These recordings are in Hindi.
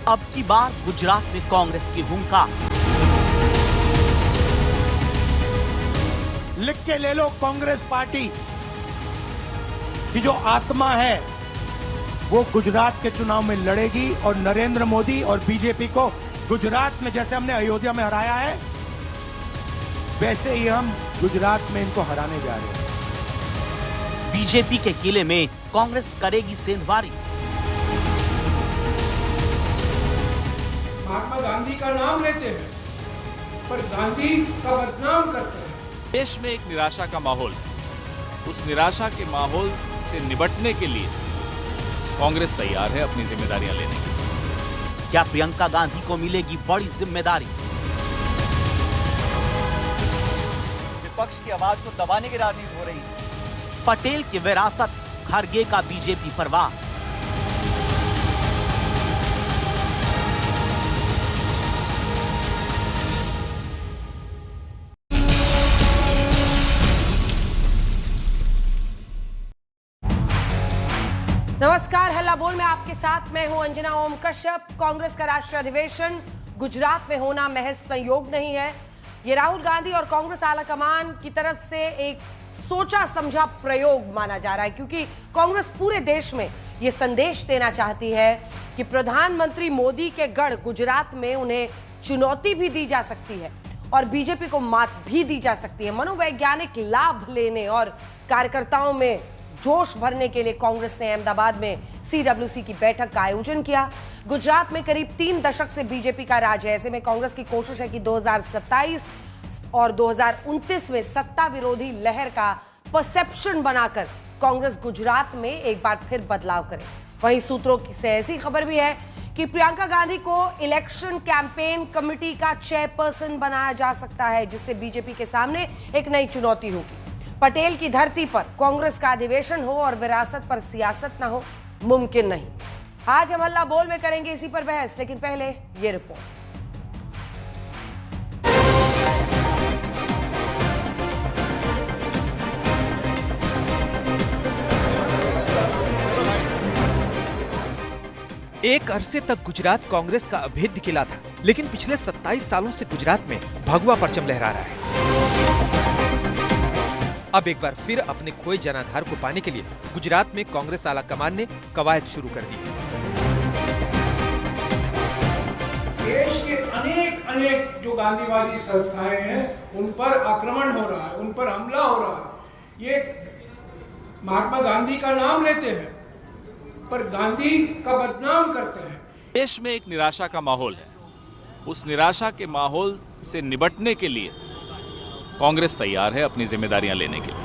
अब की बार गुजरात में कांग्रेस की हुंकार। लिख के ले लो, कांग्रेस पार्टी की जो आत्मा है वो गुजरात के चुनाव में लड़ेगी और नरेंद्र मोदी और बीजेपी को गुजरात में जैसे हमने अयोध्या में हराया है वैसे ही हम गुजरात में इनको हराने जा रहे हैं। बीजेपी के किले में कांग्रेस करेगी सेंधमारी। महात्मा गांधी का नाम लेते हैं पर गांधी का बदनाम करते हैं। देश में एक निराशा का माहौल है। उस निराशा के माहौल से निपटने के लिए कांग्रेस तैयार है अपनी जिम्मेदारियां लेने की। क्या प्रियंका गांधी को मिलेगी बड़ी जिम्मेदारी? विपक्ष की आवाज को दबाने की राजनीति हो रही है। पटेल की विरासत, खड़गे का बीजेपी पर वार। नमस्कार, हल्ला बोल में आपके साथ मैं हूं अंजना ओम कश्यप। कांग्रेस का राष्ट्रीय अधिवेशन गुजरात में होना महज संयोग नहीं है, ये राहुल गांधी और कांग्रेस आलाकमान की तरफ से एक सोचा समझा प्रयोग माना जा रहा है, क्योंकि कांग्रेस पूरे देश में ये संदेश देना चाहती है कि प्रधानमंत्री मोदी के गढ़ गुजरात में उन्हें चुनौती भी दी जा सकती है और बीजेपी को मात भी दी जा सकती है। मनोवैज्ञानिक लाभ लेने और कार्यकर्ताओं में जोश भरने के लिए कांग्रेस ने अहमदाबाद में CWC की बैठक का आयोजन किया। गुजरात में करीब 3 दशक से बीजेपी का राज है। ऐसे में कांग्रेस की कोशिश है कि 2027 और 2029 में सत्ता विरोधी लहर का परसेप्शन बनाकर कांग्रेस गुजरात में एक बार फिर बदलाव करे। वहीं सूत्रों से ऐसी खबर भी है कि प्रियंका गांधी को इलेक्शन कैंपेन कमेटी का चेयरपर्सन बनाया जा सकता है, जिससे बीजेपी के सामने एक नई चुनौती होगी। पटेल की धरती पर कांग्रेस का अधिवेशन हो और विरासत पर सियासत ना हो, मुमकिन नहीं। आज हम हल्ला बोल में करेंगे इसी पर बहस, लेकिन पहले ये रिपोर्ट। एक अरसे तक गुजरात कांग्रेस का अभेद्य किला था, लेकिन पिछले 27 सालों से गुजरात में भगवा परचम लहरा रहा है। अब एक बार फिर अपने खोए जनाधार को पाने के लिए गुजरात में कांग्रेस आलाकमान ने कवायद शुरू कर दी है। देश के अनेक जो गांधीवादी संस्थाएं हैं उन पर आक्रमण हो रहा है, उन पर हमला हो रहा है। ये महात्मा गांधी का नाम लेते हैं पर गांधी का बदनाम करते हैं। देश में एक निराशा का माहौल है। उस निराशा के माहौल से निपटने के लिए कांग्रेस तैयार है अपनी जिम्मेदारियां लेने के लिए।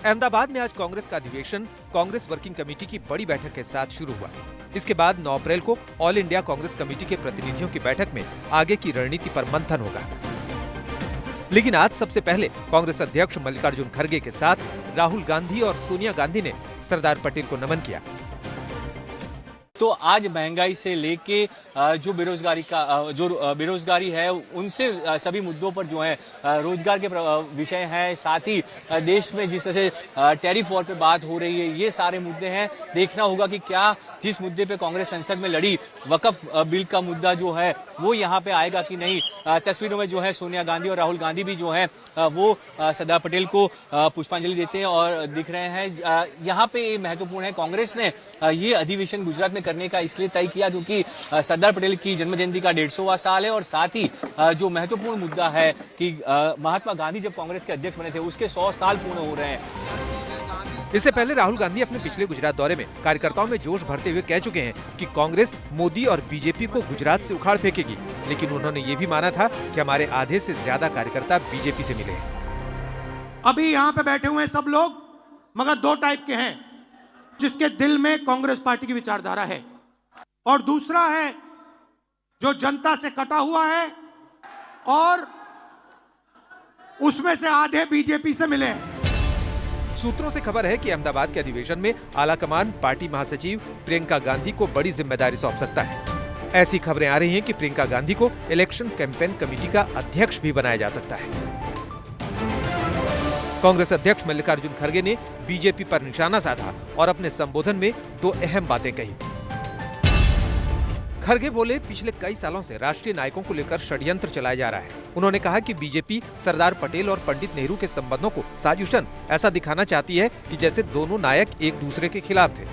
अहमदाबाद में आज कांग्रेस का अधिवेशन कांग्रेस वर्किंग कमेटी की बड़ी बैठक के साथ शुरू हुआ। इसके बाद 9 अप्रैल को ऑल इंडिया कांग्रेस कमेटी के प्रतिनिधियों की बैठक में आगे की रणनीति पर मंथन होगा। लेकिन आज सबसे पहले कांग्रेस अध्यक्ष मल्लिकार्जुन खड़गे के साथ राहुल गांधी और सोनिया गांधी ने सरदार पटेल को नमन किया। तो आज महंगाई से लेके जो बेरोजगारी है उनसे सभी मुद्दों पर जो है रोजगार के विषय हैं, साथ ही देश में जिस तरह से टैरिफ वॉर पे बात हो रही है, ये सारे मुद्दे हैं। देखना होगा कि क्या जिस मुद्दे पे कांग्रेस संसद में लड़ी, वक्फ बिल का मुद्दा जो है वो यहाँ पे आएगा कि नहीं। तस्वीरों में जो है सोनिया गांधी और राहुल गांधी भी जो है वो सरदार पटेल को पुष्पांजलि देते हैं और दिख रहे हैं। यहाँ पे ये महत्वपूर्ण है, कांग्रेस ने ये अधिवेशन गुजरात में करने का इसलिए तय किया क्योंकि सरदार पटेल की जन्म जयंती का 150वां साल है और साथ ही जो महत्वपूर्ण मुद्दा है कि महात्मा गांधी जब कांग्रेस के अध्यक्ष बने थे उसके 100 साल पूर्ण हो रहे हैं। इससे पहले राहुल गांधी अपने पिछले गुजरात दौरे में कार्यकर्ताओं में जोश भरते हुए कह चुके हैं कि कांग्रेस मोदी और बीजेपी को गुजरात से उखाड़ फेंकेगी, लेकिन उन्होंने ये भी माना था कि हमारे आधे से ज्यादा कार्यकर्ता बीजेपी से मिले हैं। अभी यहाँ पे बैठे हुए सब लोग मगर 2 टाइप के हैं, जिसके दिल में कांग्रेस पार्टी की विचारधारा है और दूसरा है जो जनता से कटा हुआ है और उसमें से आधे बीजेपी से मिले हैं। सूत्रों से खबर है कि अहमदाबाद के अधिवेशन में आलाकमान पार्टी महासचिव प्रियंका गांधी को बड़ी जिम्मेदारी सौंप सकता है। ऐसी खबरें आ रही हैं कि प्रियंका गांधी को इलेक्शन कैंपेन कमेटी का अध्यक्ष भी बनाया जा सकता है। कांग्रेस अध्यक्ष मल्लिकार्जुन खड़गे ने बीजेपी पर निशाना साधा और अपने संबोधन में 2 अहम बातें कही। खरगे बोले, पिछले कई सालों से राष्ट्रीय नायकों को लेकर षड्यंत्र चलाया जा रहा है। उन्होंने कहा कि बीजेपी सरदार पटेल और पंडित नेहरू के संबंधों को साजिशन ऐसा दिखाना चाहती है कि जैसे दोनों नायक एक दूसरे के खिलाफ थे।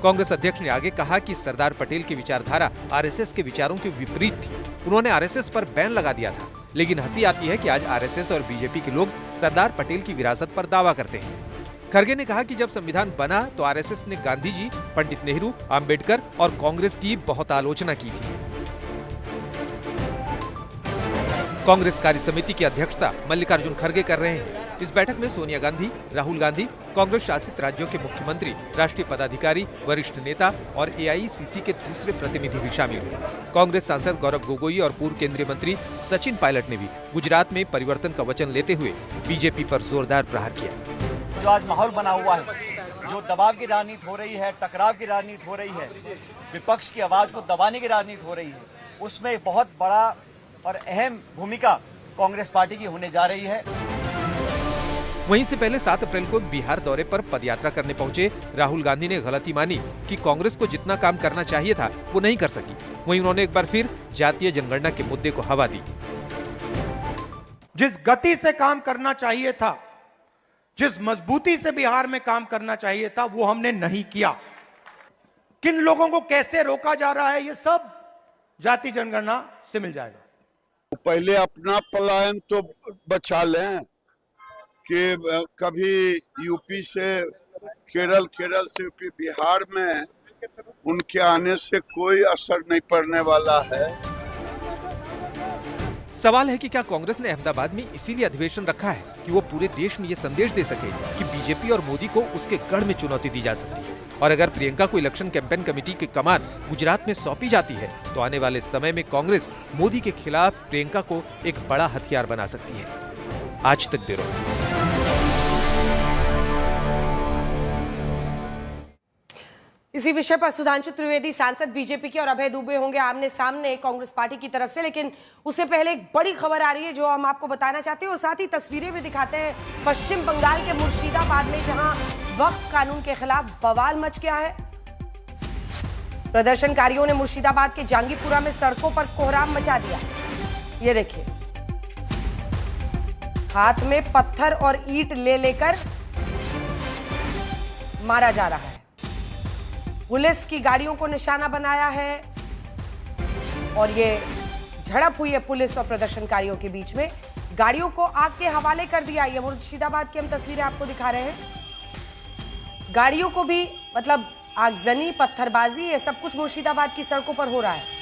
कांग्रेस अध्यक्ष ने आगे कहा कि सरदार पटेल की विचारधारा आरएसएस के विचारों के विपरीत थी। उन्होंने आरएसएस पर बैन लगा दिया था, लेकिन हंसी आती है कि आज आरएसएस और बीजेपी के लोग सरदार पटेल की विरासत पर दावा करते हैं। खरगे ने कहा कि जब संविधान बना तो आरएसएस ने गांधी जी, पंडित नेहरू, अंबेडकर और कांग्रेस की बहुत आलोचना की थी। कांग्रेस कार्य समिति की अध्यक्षता मल्लिकार्जुन खरगे कर रहे हैं। इस बैठक में सोनिया गांधी, राहुल गांधी, कांग्रेस शासित राज्यों के मुख्यमंत्री, राष्ट्रीय पदाधिकारी, वरिष्ठ नेता और एआईसीसी के दूसरे प्रतिनिधि भी शामिल हुए। कांग्रेस सांसद गौरव गोगोई और पूर्व केंद्रीय मंत्री सचिन पायलट ने भी गुजरात में परिवर्तन का वचन लेते हुए बीजेपी पर जोरदार प्रहार किया। जो आज माहौल बना हुआ है, जो दबाव की राजनीति हो रही है, टकराव की राजनीति हो रही है, विपक्ष की आवाज को दबाने की राजनीति हो रही है, उसमें बहुत बड़ा और अहम भूमिका कांग्रेस पार्टी की होने जा रही है। वहीं से पहले 7 अप्रैल को बिहार दौरे पर पदयात्रा करने पहुंचे राहुल गांधी ने गलती मानी कि कांग्रेस को जितना काम करना चाहिए था वो नहीं कर सकी। वहीं उन्होंने एक बार फिर जातीय जनगणना के मुद्दे को हवा दी। जिस गति से काम करना चाहिए था, जिस मजबूती से बिहार में काम करना चाहिए था, वो हमने नहीं किया। किन लोगों को कैसे रोका जा रहा है, ये सब जाति जनगणना से मिल जाएगा। पहले अपना पलायन तो बचा लें कि कभी यूपी से केरल, केरल से यूपी, बिहार में उनके आने से कोई असर नहीं पड़ने वाला है। सवाल है कि क्या कांग्रेस ने अहमदाबाद में इसीलिए अधिवेशन रखा है कि वो पूरे देश में ये संदेश दे सके कि बीजेपी और मोदी को उसके गढ़ में चुनौती दी जा सकती है। और अगर प्रियंका को इलेक्शन कैंपेन कमेटी की कमान गुजरात में सौंपी जाती है तो आने वाले समय में कांग्रेस मोदी के खिलाफ प्रियंका को एक बड़ा हथियार बना सकती है। आज तक ब्यूरो। इसी विषय पर सुधांशु त्रिवेदी सांसद बीजेपी के और अभय दुबे होंगे आमने सामने कांग्रेस पार्टी की तरफ से, लेकिन उससे पहले एक बड़ी खबर आ रही है जो हम आपको बताना चाहते हैं और साथ ही तस्वीरें भी दिखाते हैं। पश्चिम बंगाल के मुर्शिदाबाद में जहां वक्फ कानून के खिलाफ बवाल मच गया है। प्रदर्शनकारियों ने मुर्शिदाबाद के जांगीपुरा में सड़कों पर कोहराम मचा दिया। ये देखिए, हाथ में पत्थर और ईंट ले लेकर मारा जा रहा है। पुलिस की गाड़ियों को निशाना बनाया है और ये झड़प हुई है पुलिस और प्रदर्शनकारियों के बीच में। गाड़ियों को आग के हवाले कर दिया। ये मुर्शिदाबाद की हम तस्वीरें आपको दिखा रहे हैं। गाड़ियों को भी मतलब आगजनी, पत्थरबाजी, ये सब कुछ मुर्शिदाबाद की सड़कों पर हो रहा है।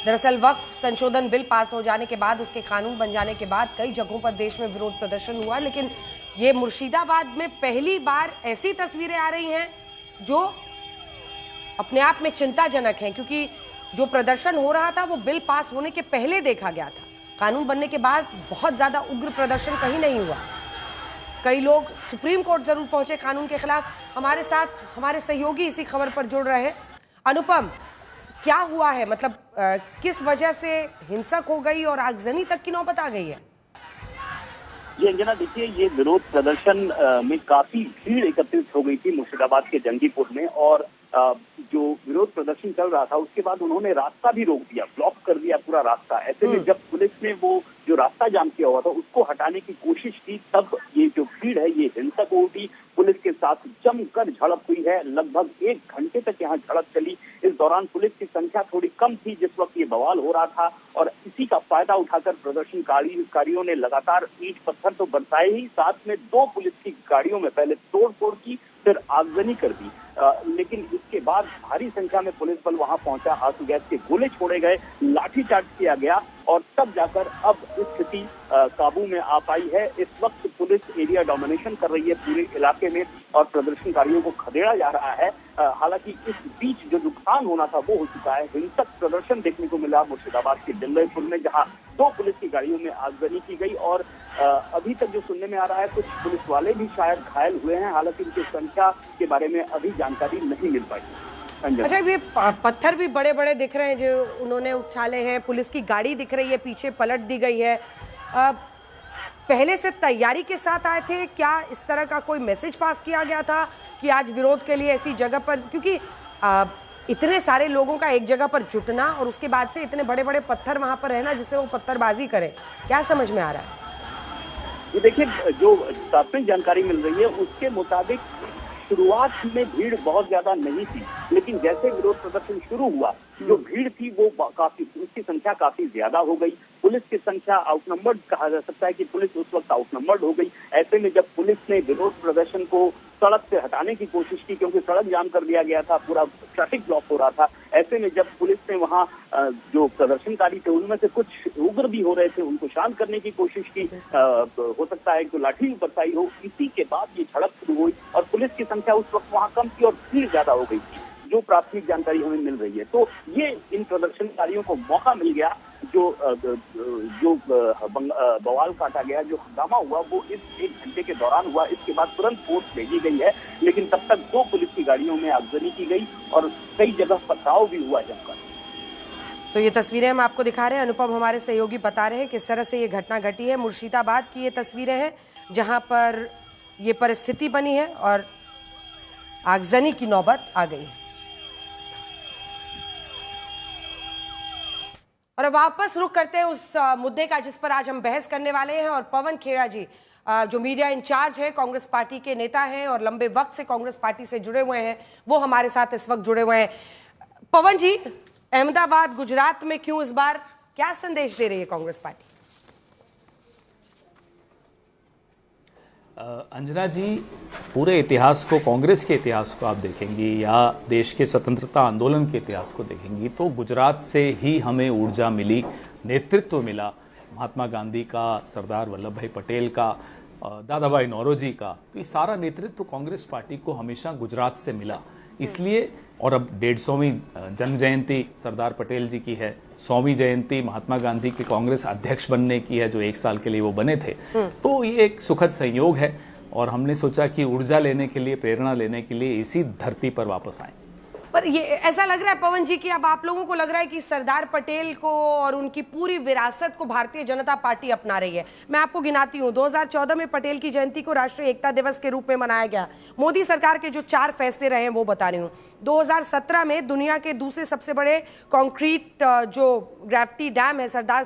दरअसल वक्फ संशोधन बिल पास हो जाने के बाद, उसके कानून बन जाने के बाद कई जगहों पर देश में विरोध प्रदर्शन हुआ, लेकिन ये मुर्शिदाबाद में पहली बार ऐसी तस्वीरें आ रही हैं जो अपने आप में चिंताजनक हैं, क्योंकि जो प्रदर्शन हो रहा था वो बिल पास होने के पहले देखा गया था। कानून बनने के बाद बहुत ज्यादा उग्र प्रदर्शन कहीं नहीं हुआ। कई लोग सुप्रीम कोर्ट जरूर पहुंचे कानून के खिलाफ। हमारे साथ हमारे सहयोगी इसी खबर पर जुड़ रहे हैं। अनुपम, क्या हुआ है, मतलब किस वजह से हिंसक हो गई और आगजनी तक की नौबत आ गई है? जी अंजना, देखिए, ये विरोध प्रदर्शन में काफी भीड़ एकत्रित हो गई थी मुर्शिदाबाद के जंगीपुर में, और जो विरोध प्रदर्शन चल रहा था उसके बाद उन्होंने रास्ता भी रोक दिया, ब्लॉक कर दिया पूरा रास्ता। ऐसे में जब पुलिस ने वो जो रास्ता जाम किया हुआ था उसको हटाने की कोशिश की, तब ये जो भीड़ है ये हिंसक हो उठी। पुलिस के साथ जमकर झड़प हुई है। लगभग 1 घंटे तक यहाँ झड़प चली। इस दौरान पुलिस की संख्या थोड़ी कम थी जिस वक्त ये बवाल हो रहा था, और इसी का फायदा उठाकर प्रदर्शनकारियों ने लगातार ईंट पत्थर तो बरसाए ही, साथ में 2 पुलिस की गाड़ियों में पहले तोड़-फोड़ की, फिर आगजनी कर दी। लेकिन इसके बाद भारी संख्या में पुलिस बल वहां पहुंचा, आंसू गैस के गोले छोड़े गए, लाठीचार्ज किया गया, और तब जाकर अब स्थिति काबू में आ पाई है। इस वक्त पुलिस एरिया डोमिनेशन कर रही है पूरे इलाके में और प्रदर्शनकारियों को खदेड़ा जा रहा है। हालांकि इस बीच जो नुकसान होना था वो हो चुका है। हिंसक प्रदर्शन देखने को मिला मुर्शिदाबाद के दिल्लीपुर में, जहां 2 पुलिस की गाड़ियों में आगजनी की गई, और अभी तक जो सुनने में आ रहा है कुछ पुलिस वाले भी शायद घायल हुए हैं। हालांकि इनकी संख्या के बारे में अभी जानकारी नहीं मिल पाई। अच्छा, ये पत्थर भी बड़े बड़े दिख रहे हैं जो उन्होंने उछाले हैं, पुलिस की गाड़ी दिख रही है, पीछे पलट दी गई है। पहले से तैयारी के साथ आए थे? क्या इस तरह का कोई मैसेज पास किया गया था कि आज विरोध के लिए ऐसी जगह पर, क्योंकि इतने सारे लोगों का एक जगह पर जुटना और उसके बाद से इतने बड़े बड़े पत्थर वहां पर रहना जिससे वो पत्थरबाजी करें, क्या समझ में आ रहा है? ये देखिए, जो प्राथमिक जानकारी मिल रही है उसके मुताबिक शुरुआत में भीड़ बहुत ज्यादा नहीं थी, लेकिन जैसे विरोध प्रदर्शन शुरू हुआ जो भीड़ थी वो काफी, उसकी संख्या काफी ज्यादा हो गई। पुलिस की संख्या आउटनंबर्ड कहा जा सकता है कि पुलिस उस वक्त आउटनंबर्ड हो गई। ऐसे में जब पुलिस ने विरोध प्रदर्शन को सड़क से हटाने की कोशिश की, क्योंकि सड़क जाम कर दिया गया था, पूरा ट्रैफिक ब्लॉक हो रहा था, ऐसे में जब पुलिस ने वहां जो प्रदर्शनकारी थे उनमें से कुछ उग्र भी हो रहे थे, उनको शांत करने की कोशिश की, हो सकता है कि लाठी भी बरसाई हो। इसी के बाद ये झड़प शुरू हुई और पुलिस की संख्या उस वक्त वहां कम थी और भीड़ ज्यादा हो गई थी, जो प्राथमिक जानकारी हमें मिल रही है। तो ये इन प्रदर्शनकारियों को मौका मिल गया, जो बवाल काटा गया, जो हंगामा हुआ वो इस 1 घंटे के दौरान हुआ। इसके बाद तुरंत फोर्स भेजी गई है, लेकिन तब तक 2 पुलिस की गाड़ियों में आगजनी की गई और कई जगह पथराव भी हुआ जमकर। तो ये तस्वीरें हम आपको दिखा रहे हैं, अनुपम हमारे सहयोगी बता रहे हैं किस तरह से ये घटना घटी है। मुर्शिदाबाद की ये तस्वीरें हैं जहां पर ये परिस्थिति बनी है और आगजनी की नौबत आ गई है। और अब वापस रुख करते हैं उस मुद्दे का जिस पर आज हम बहस करने वाले हैं। और पवन खेड़ा जी जो मीडिया इंचार्ज है, कांग्रेस पार्टी के नेता हैं और लंबे वक्त से कांग्रेस पार्टी से जुड़े हुए हैं, वो हमारे साथ इस वक्त जुड़े हुए हैं। पवन जी, अहमदाबाद गुजरात में क्यों इस बार, क्या संदेश दे रही है कांग्रेस पार्टी? अंजना जी, पूरे इतिहास को, कांग्रेस के इतिहास को आप देखेंगी या देश के स्वतंत्रता आंदोलन के इतिहास को देखेंगी तो गुजरात से ही हमें ऊर्जा मिली, नेतृत्व मिला। महात्मा गांधी का, सरदार वल्लभ भाई पटेल का, दादा भाई नौरोजी का, तो ये सारा नेतृत्व कांग्रेस पार्टी को हमेशा गुजरात से मिला। इसलिए, और अब 150वीं जन्म जयंती सरदार पटेल जी की है, 100वीं जयंती महात्मा गांधी के कांग्रेस अध्यक्ष बनने की है, जो 1 साल के लिए वो बने थे। तो ये एक सुखद संयोग है और हमने सोचा कि ऊर्जा लेने के लिए, प्रेरणा लेने के लिए इसी धरती पर वापस आए। पर ये ऐसा लग रहा है पवन जी कि अब आप लोगों को लग रहा है कि सरदार पटेल को और उनकी पूरी विरासत को भारतीय जनता पार्टी अपना रही है। मैं आपको गिनाती हूँ, 2014 में पटेल की जयंती को राष्ट्रीय एकता दिवस के रूप में मनाया गया। मोदी सरकार के जो 4 फैसले रहे हैं वो बता रही हूँ। 2017 में दुनिया के दूसरे सबसे बड़े कंक्रीट जो ग्रेविटी डैम है, सरदार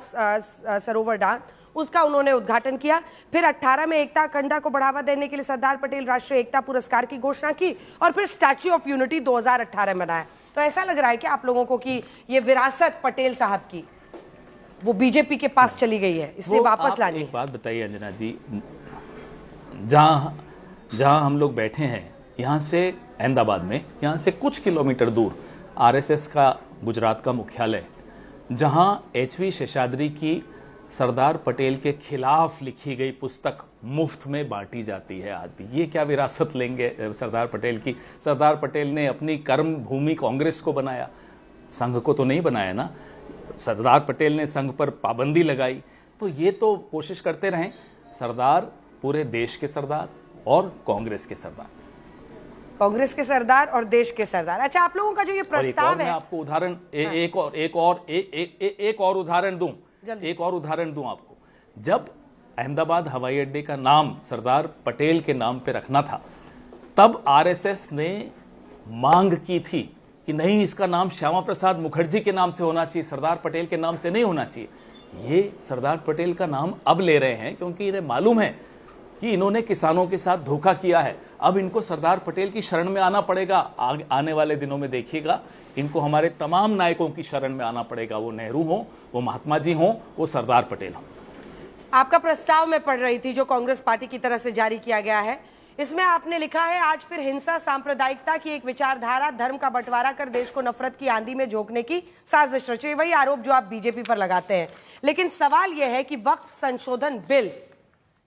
सरोवर डैम, उसका उन्होंने उद्घाटन किया। फिर 18 में एकता अखंडता को बढ़ावा देने के लिए सरदार पटेल राष्ट्रीय एकता पुरस्कार की घोषणा की और फिर स्टैच्यू ऑफ यूनिटी 2018 में बनाया। तो ऐसा लग रहा है कि आप लोगों को कि ये विरासत पटेल साहब की वो बीजेपी के पास चली गई है, इसलिए वापस लानी। एक बात बताइए अंजना जी, जहां हम लोग बैठे हैं, यहाँ से अहमदाबाद में, यहाँ से कुछ किलोमीटर दूर आरएसएस का गुजरात का मुख्यालय, जहां एचवी शेषाद्री की सरदार पटेल के खिलाफ लिखी गई पुस्तक मुफ्त में बांटी जाती है आज भी। ये क्या विरासत लेंगे सरदार पटेल की? सरदार पटेल ने अपनी कर्म भूमि कांग्रेस को बनाया, संघ को तो नहीं बनाया ना। सरदार पटेल ने संघ पर पाबंदी लगाई, तो ये तो कोशिश करते रहें। सरदार पूरे देश के सरदार और कांग्रेस के सरदार, कांग्रेस के सरदार और देश के सरदार। अच्छा, आप लोगों का जो ये प्रस्ताव है, मैं आपको उदाहरण एक और उदाहरण दूं आपको। जब अहमदाबाद हवाई अड्डे का नाम सरदार पटेल के नाम पे रखना था, तब आरएसएस ने मांग की थी कि नहीं, इसका नाम श्यामा प्रसाद मुखर्जी के नाम से होना चाहिए, सरदार पटेल के नाम से नहीं होना चाहिए। ये सरदार पटेल का नाम अब ले रहे हैं क्योंकि इन्हें मालूम है कि इन्होंने किसानों के साथ धोखा किया है। अब इनको सरदार पटेल की शरण में आना पड़ेगा। आने वाले दिनों में देखिएगा, इनको हमारे तमाम नायकों की शरण में आना पड़ेगा। वो नेहरू हो, वो महात्मा जी हो, वो सरदार पटेल हो। आपका प्रस्ताव मैं पढ़ रही थी जो कांग्रेस पार्टी की तरफ से जारी किया गया है, इसमें आपने लिखा है, आज फिर हिंसा, सांप्रदायिकता की एक विचारधारा, धर्म का बंटवारा कर देश को नफरत की आंधी में झोंकने की साजिश रची। वही आरोप जो आप बीजेपी पर लगाते हैं। लेकिन सवाल यह है कि वक्फ संशोधन बिल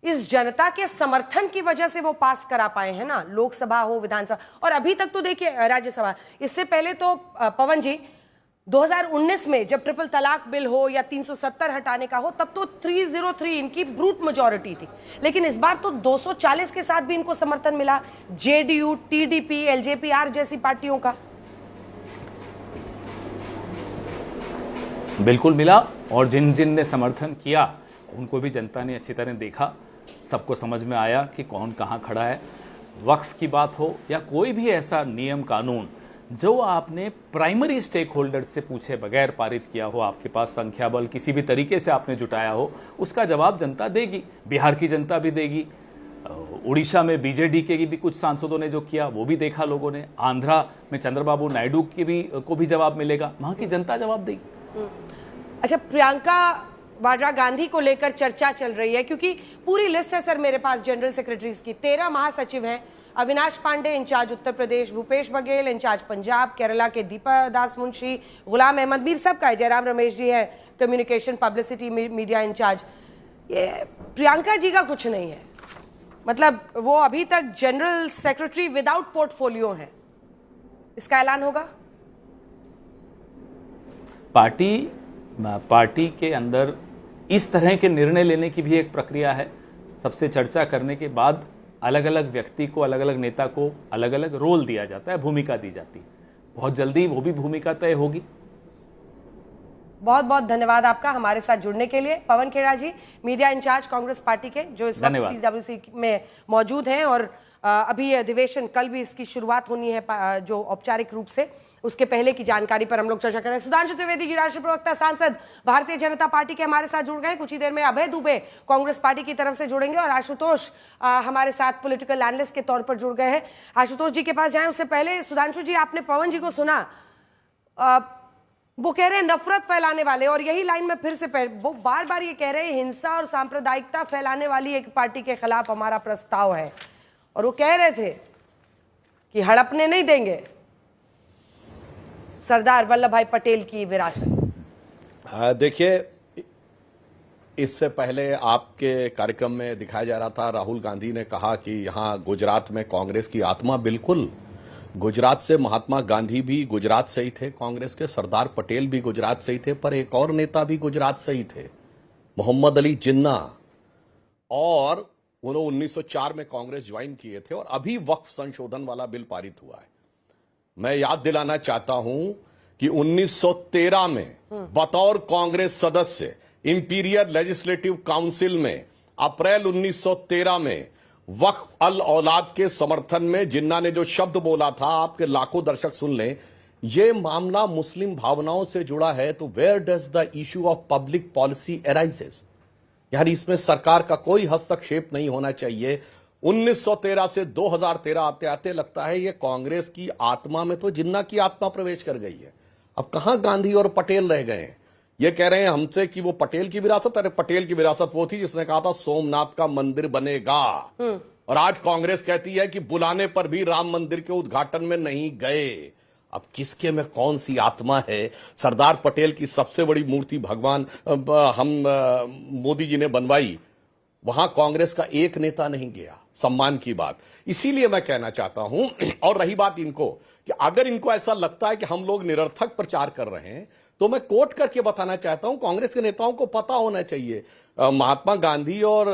इस जनता के समर्थन की वजह से वो पास करा पाए हैं ना, लोकसभा हो, विधानसभा, और अभी तक तो देखिए राज्यसभा। इससे पहले तो पवन जी 2019 में जब ट्रिपल तलाक बिल हो या 370 हटाने का हो, तब तो 303 इनकी ब्रूट मेजॉरिटी थी। लेकिन इस बार तो 240 के साथ भी इनको समर्थन मिला, जेडीयू, टीडीपी, एलजेपीआर जैसी पार्टियों का। बिल्कुल मिला, और जिन जिन ने समर्थन किया उनको भी जनता ने अच्छी तरह देखा, सबको समझ में आया कि कौन कहाँ खड़ा है। वक्फ की बात हो या कोई भी ऐसा नियम कानून जो आपने प्राइमरी स्टेक होल्डर से पूछे बगैर पारित किया हो, आपके पास संख्या बल किसी भी तरीके से आपने जुटाया हो, उसका जवाब जनता देगी। बिहार की जनता भी देगी, उड़ीसा में बीजेडी के भी कुछ सांसदों ने जो किया वो भी देखा लोगों ने, आंध्रा में चंद्रबाबू नायडू को भी जवाब मिलेगा, वहां की जनता जवाब देगी। अच्छा, प्रियंका वाड्रा गांधी को लेकर चर्चा चल रही है क्योंकि पूरी लिस्ट है सर मेरे पास जनरल सेक्रेटरीज की। 13 महासचिव हैं। अविनाश पांडे इंचार्ज उत्तर प्रदेश, भूपेश बघेल इंचार्ज पंजाब, केरला के दीपा दास मुंशी, गुलाम अहमद मीर सबका है, जयराम रमेश जी है कम्युनिकेशन पब्लिसिटी मीडिया इंचार्ज। ये प्रियंका जी का कुछ नहीं है, मतलब वो अभी तक जनरल सेक्रेटरी विदाउट पोर्टफोलियो है। इसका ऐलान होगा? पार्टी के अंदर इस तरह के निर्णय लेने की भी एक प्रक्रिया है। सबसे चर्चा करने के बाद अलग अलग व्यक्ति को, अलग अलग नेता को अलग अलग रोल दिया जाता है, भूमिका दी जाती है। बहुत जल्दी वो भी भूमिका तय होगी। बहुत बहुत धन्यवाद आपका हमारे साथ जुड़ने के लिए। पवन खेड़ा जी, मीडिया इंचार्ज कांग्रेस पार्टी के, जो इस वक्त CWC में मौजूद हैं और अभी ये अधिवेशन, कल भी इसकी शुरुआत होनी है जो औपचारिक रूप से, उसके पहले की जानकारी पर हम लोग चर्चा कर रहे हैं। सुधांशु त्रिवेदी जी, राष्ट्रीय प्रवक्ता सांसद भारतीय जनता पार्टी के, हमारे साथ जुड़ गए। कुछ ही देर में अभय दुबे कांग्रेस पार्टी की तरफ से जुड़ेंगे और आशुतोष हमारे साथ पॉलिटिकल एनालिस्ट के तौर पर जुड़ गए हैं। आशुतोष जी के पास जाएं उससे पहले सुधांशु जी, आपने पवन जी को सुना, वो कह रहे हैं नफरत फैलाने वाले, और यही लाइन में फिर से वो बार बार ये कह रहे हैं हिंसा और सांप्रदायिकता फैलाने वाली एक पार्टी के खिलाफ हमारा प्रस्ताव है, और वो कह रहे थे कि हड़पने नहीं देंगे सरदार वल्लभ भाई पटेल की विरासत। देखिए, इससे पहले आपके कार्यक्रम में दिखाया जा रहा था, राहुल गांधी ने कहा कि यहां गुजरात में कांग्रेस की आत्मा, बिल्कुल गुजरात से महात्मा गांधी भी गुजरात से ही थे, कांग्रेस के सरदार पटेल भी गुजरात से ही थे, पर एक और नेता भी गुजरात से ही थे, मोहम्मद अली जिन्ना, और उन्होंने 1904 में कांग्रेस ज्वाइन किए थे और अभी वक्फ संशोधन वाला बिल पारित हुआ है। मैं याद दिलाना चाहता हूं कि 1913 में बतौर कांग्रेस सदस्य इंपीरियल लेजिस्लेटिव काउंसिल में अप्रैल 1913 में वक्फ अल औलाद के समर्थन में जिन्ना ने जो शब्द बोला था, आपके लाखों दर्शक सुन लें, यह मामला मुस्लिम भावनाओं से जुड़ा है, तो where does the issue of public policy arises, यानी इसमें सरकार का कोई हस्तक्षेप नहीं होना चाहिए। 1913 से 2013 आते आते लगता है ये कांग्रेस की आत्मा में तो जिन्ना की आत्मा प्रवेश कर गई है। अब कहां गांधी और पटेल रह गए हैं? ये कह रहे हैं हमसे कि वो पटेल की विरासत, अरे पटेल की विरासत वो थी जिसने कहा था सोमनाथ का मंदिर बनेगा, और आज कांग्रेस कहती है कि बुलाने पर भी राम मंदिर के उद्घाटन में नहीं गए। अब किसके में कौन सी आत्मा है? सरदार पटेल की सबसे बड़ी मूर्ति भगवान मोदी जी ने बनवाई, वहां कांग्रेस का एक नेता नहीं गया, सम्मान की बात। इसीलिए मैं कहना चाहता हूं, और रही बात इनको कि अगर इनको ऐसा लगता है कि हम लोग निरर्थक प्रचार कर रहे हैं, तो मैं कोट करके बताना चाहता हूं, कांग्रेस के नेताओं को पता होना चाहिए महात्मा गांधी और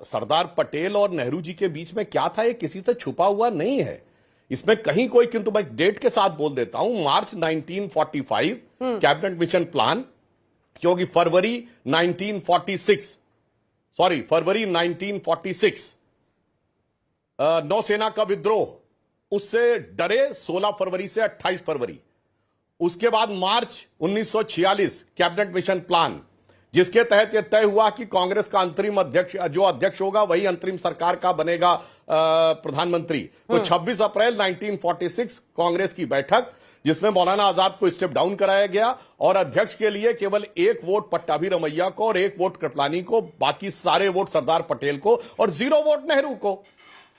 सरदार पटेल और नेहरू जी के बीच में क्या था, ये किसी से छुपा हुआ नहीं है। इसमें कहीं कोई, किंतु मैं डेट के साथ बोल देता हूं, मार्च 1945 कैबिनेट मिशन प्लान, क्योंकि फरवरी 1946 नौसेना का विद्रोह, उससे डरे 16 फरवरी से 28 फरवरी। उसके बाद मार्च 1946 कैबिनेट मिशन प्लान, जिसके तहत यह तय हुआ कि कांग्रेस का अंतरिम अध्यक्ष, जो अध्यक्ष होगा वही अंतरिम सरकार का बनेगा प्रधानमंत्री। तो 26 अप्रैल 1946 कांग्रेस की बैठक, जिसमें मौलाना आजाद को स्टेप डाउन कराया गया और अध्यक्ष के लिए केवल एक वोट पट्टाभी रमैया को और एक वोट कृपलानी को, बाकी सारे वोट सरदार पटेल को और 0 वोट नेहरू को।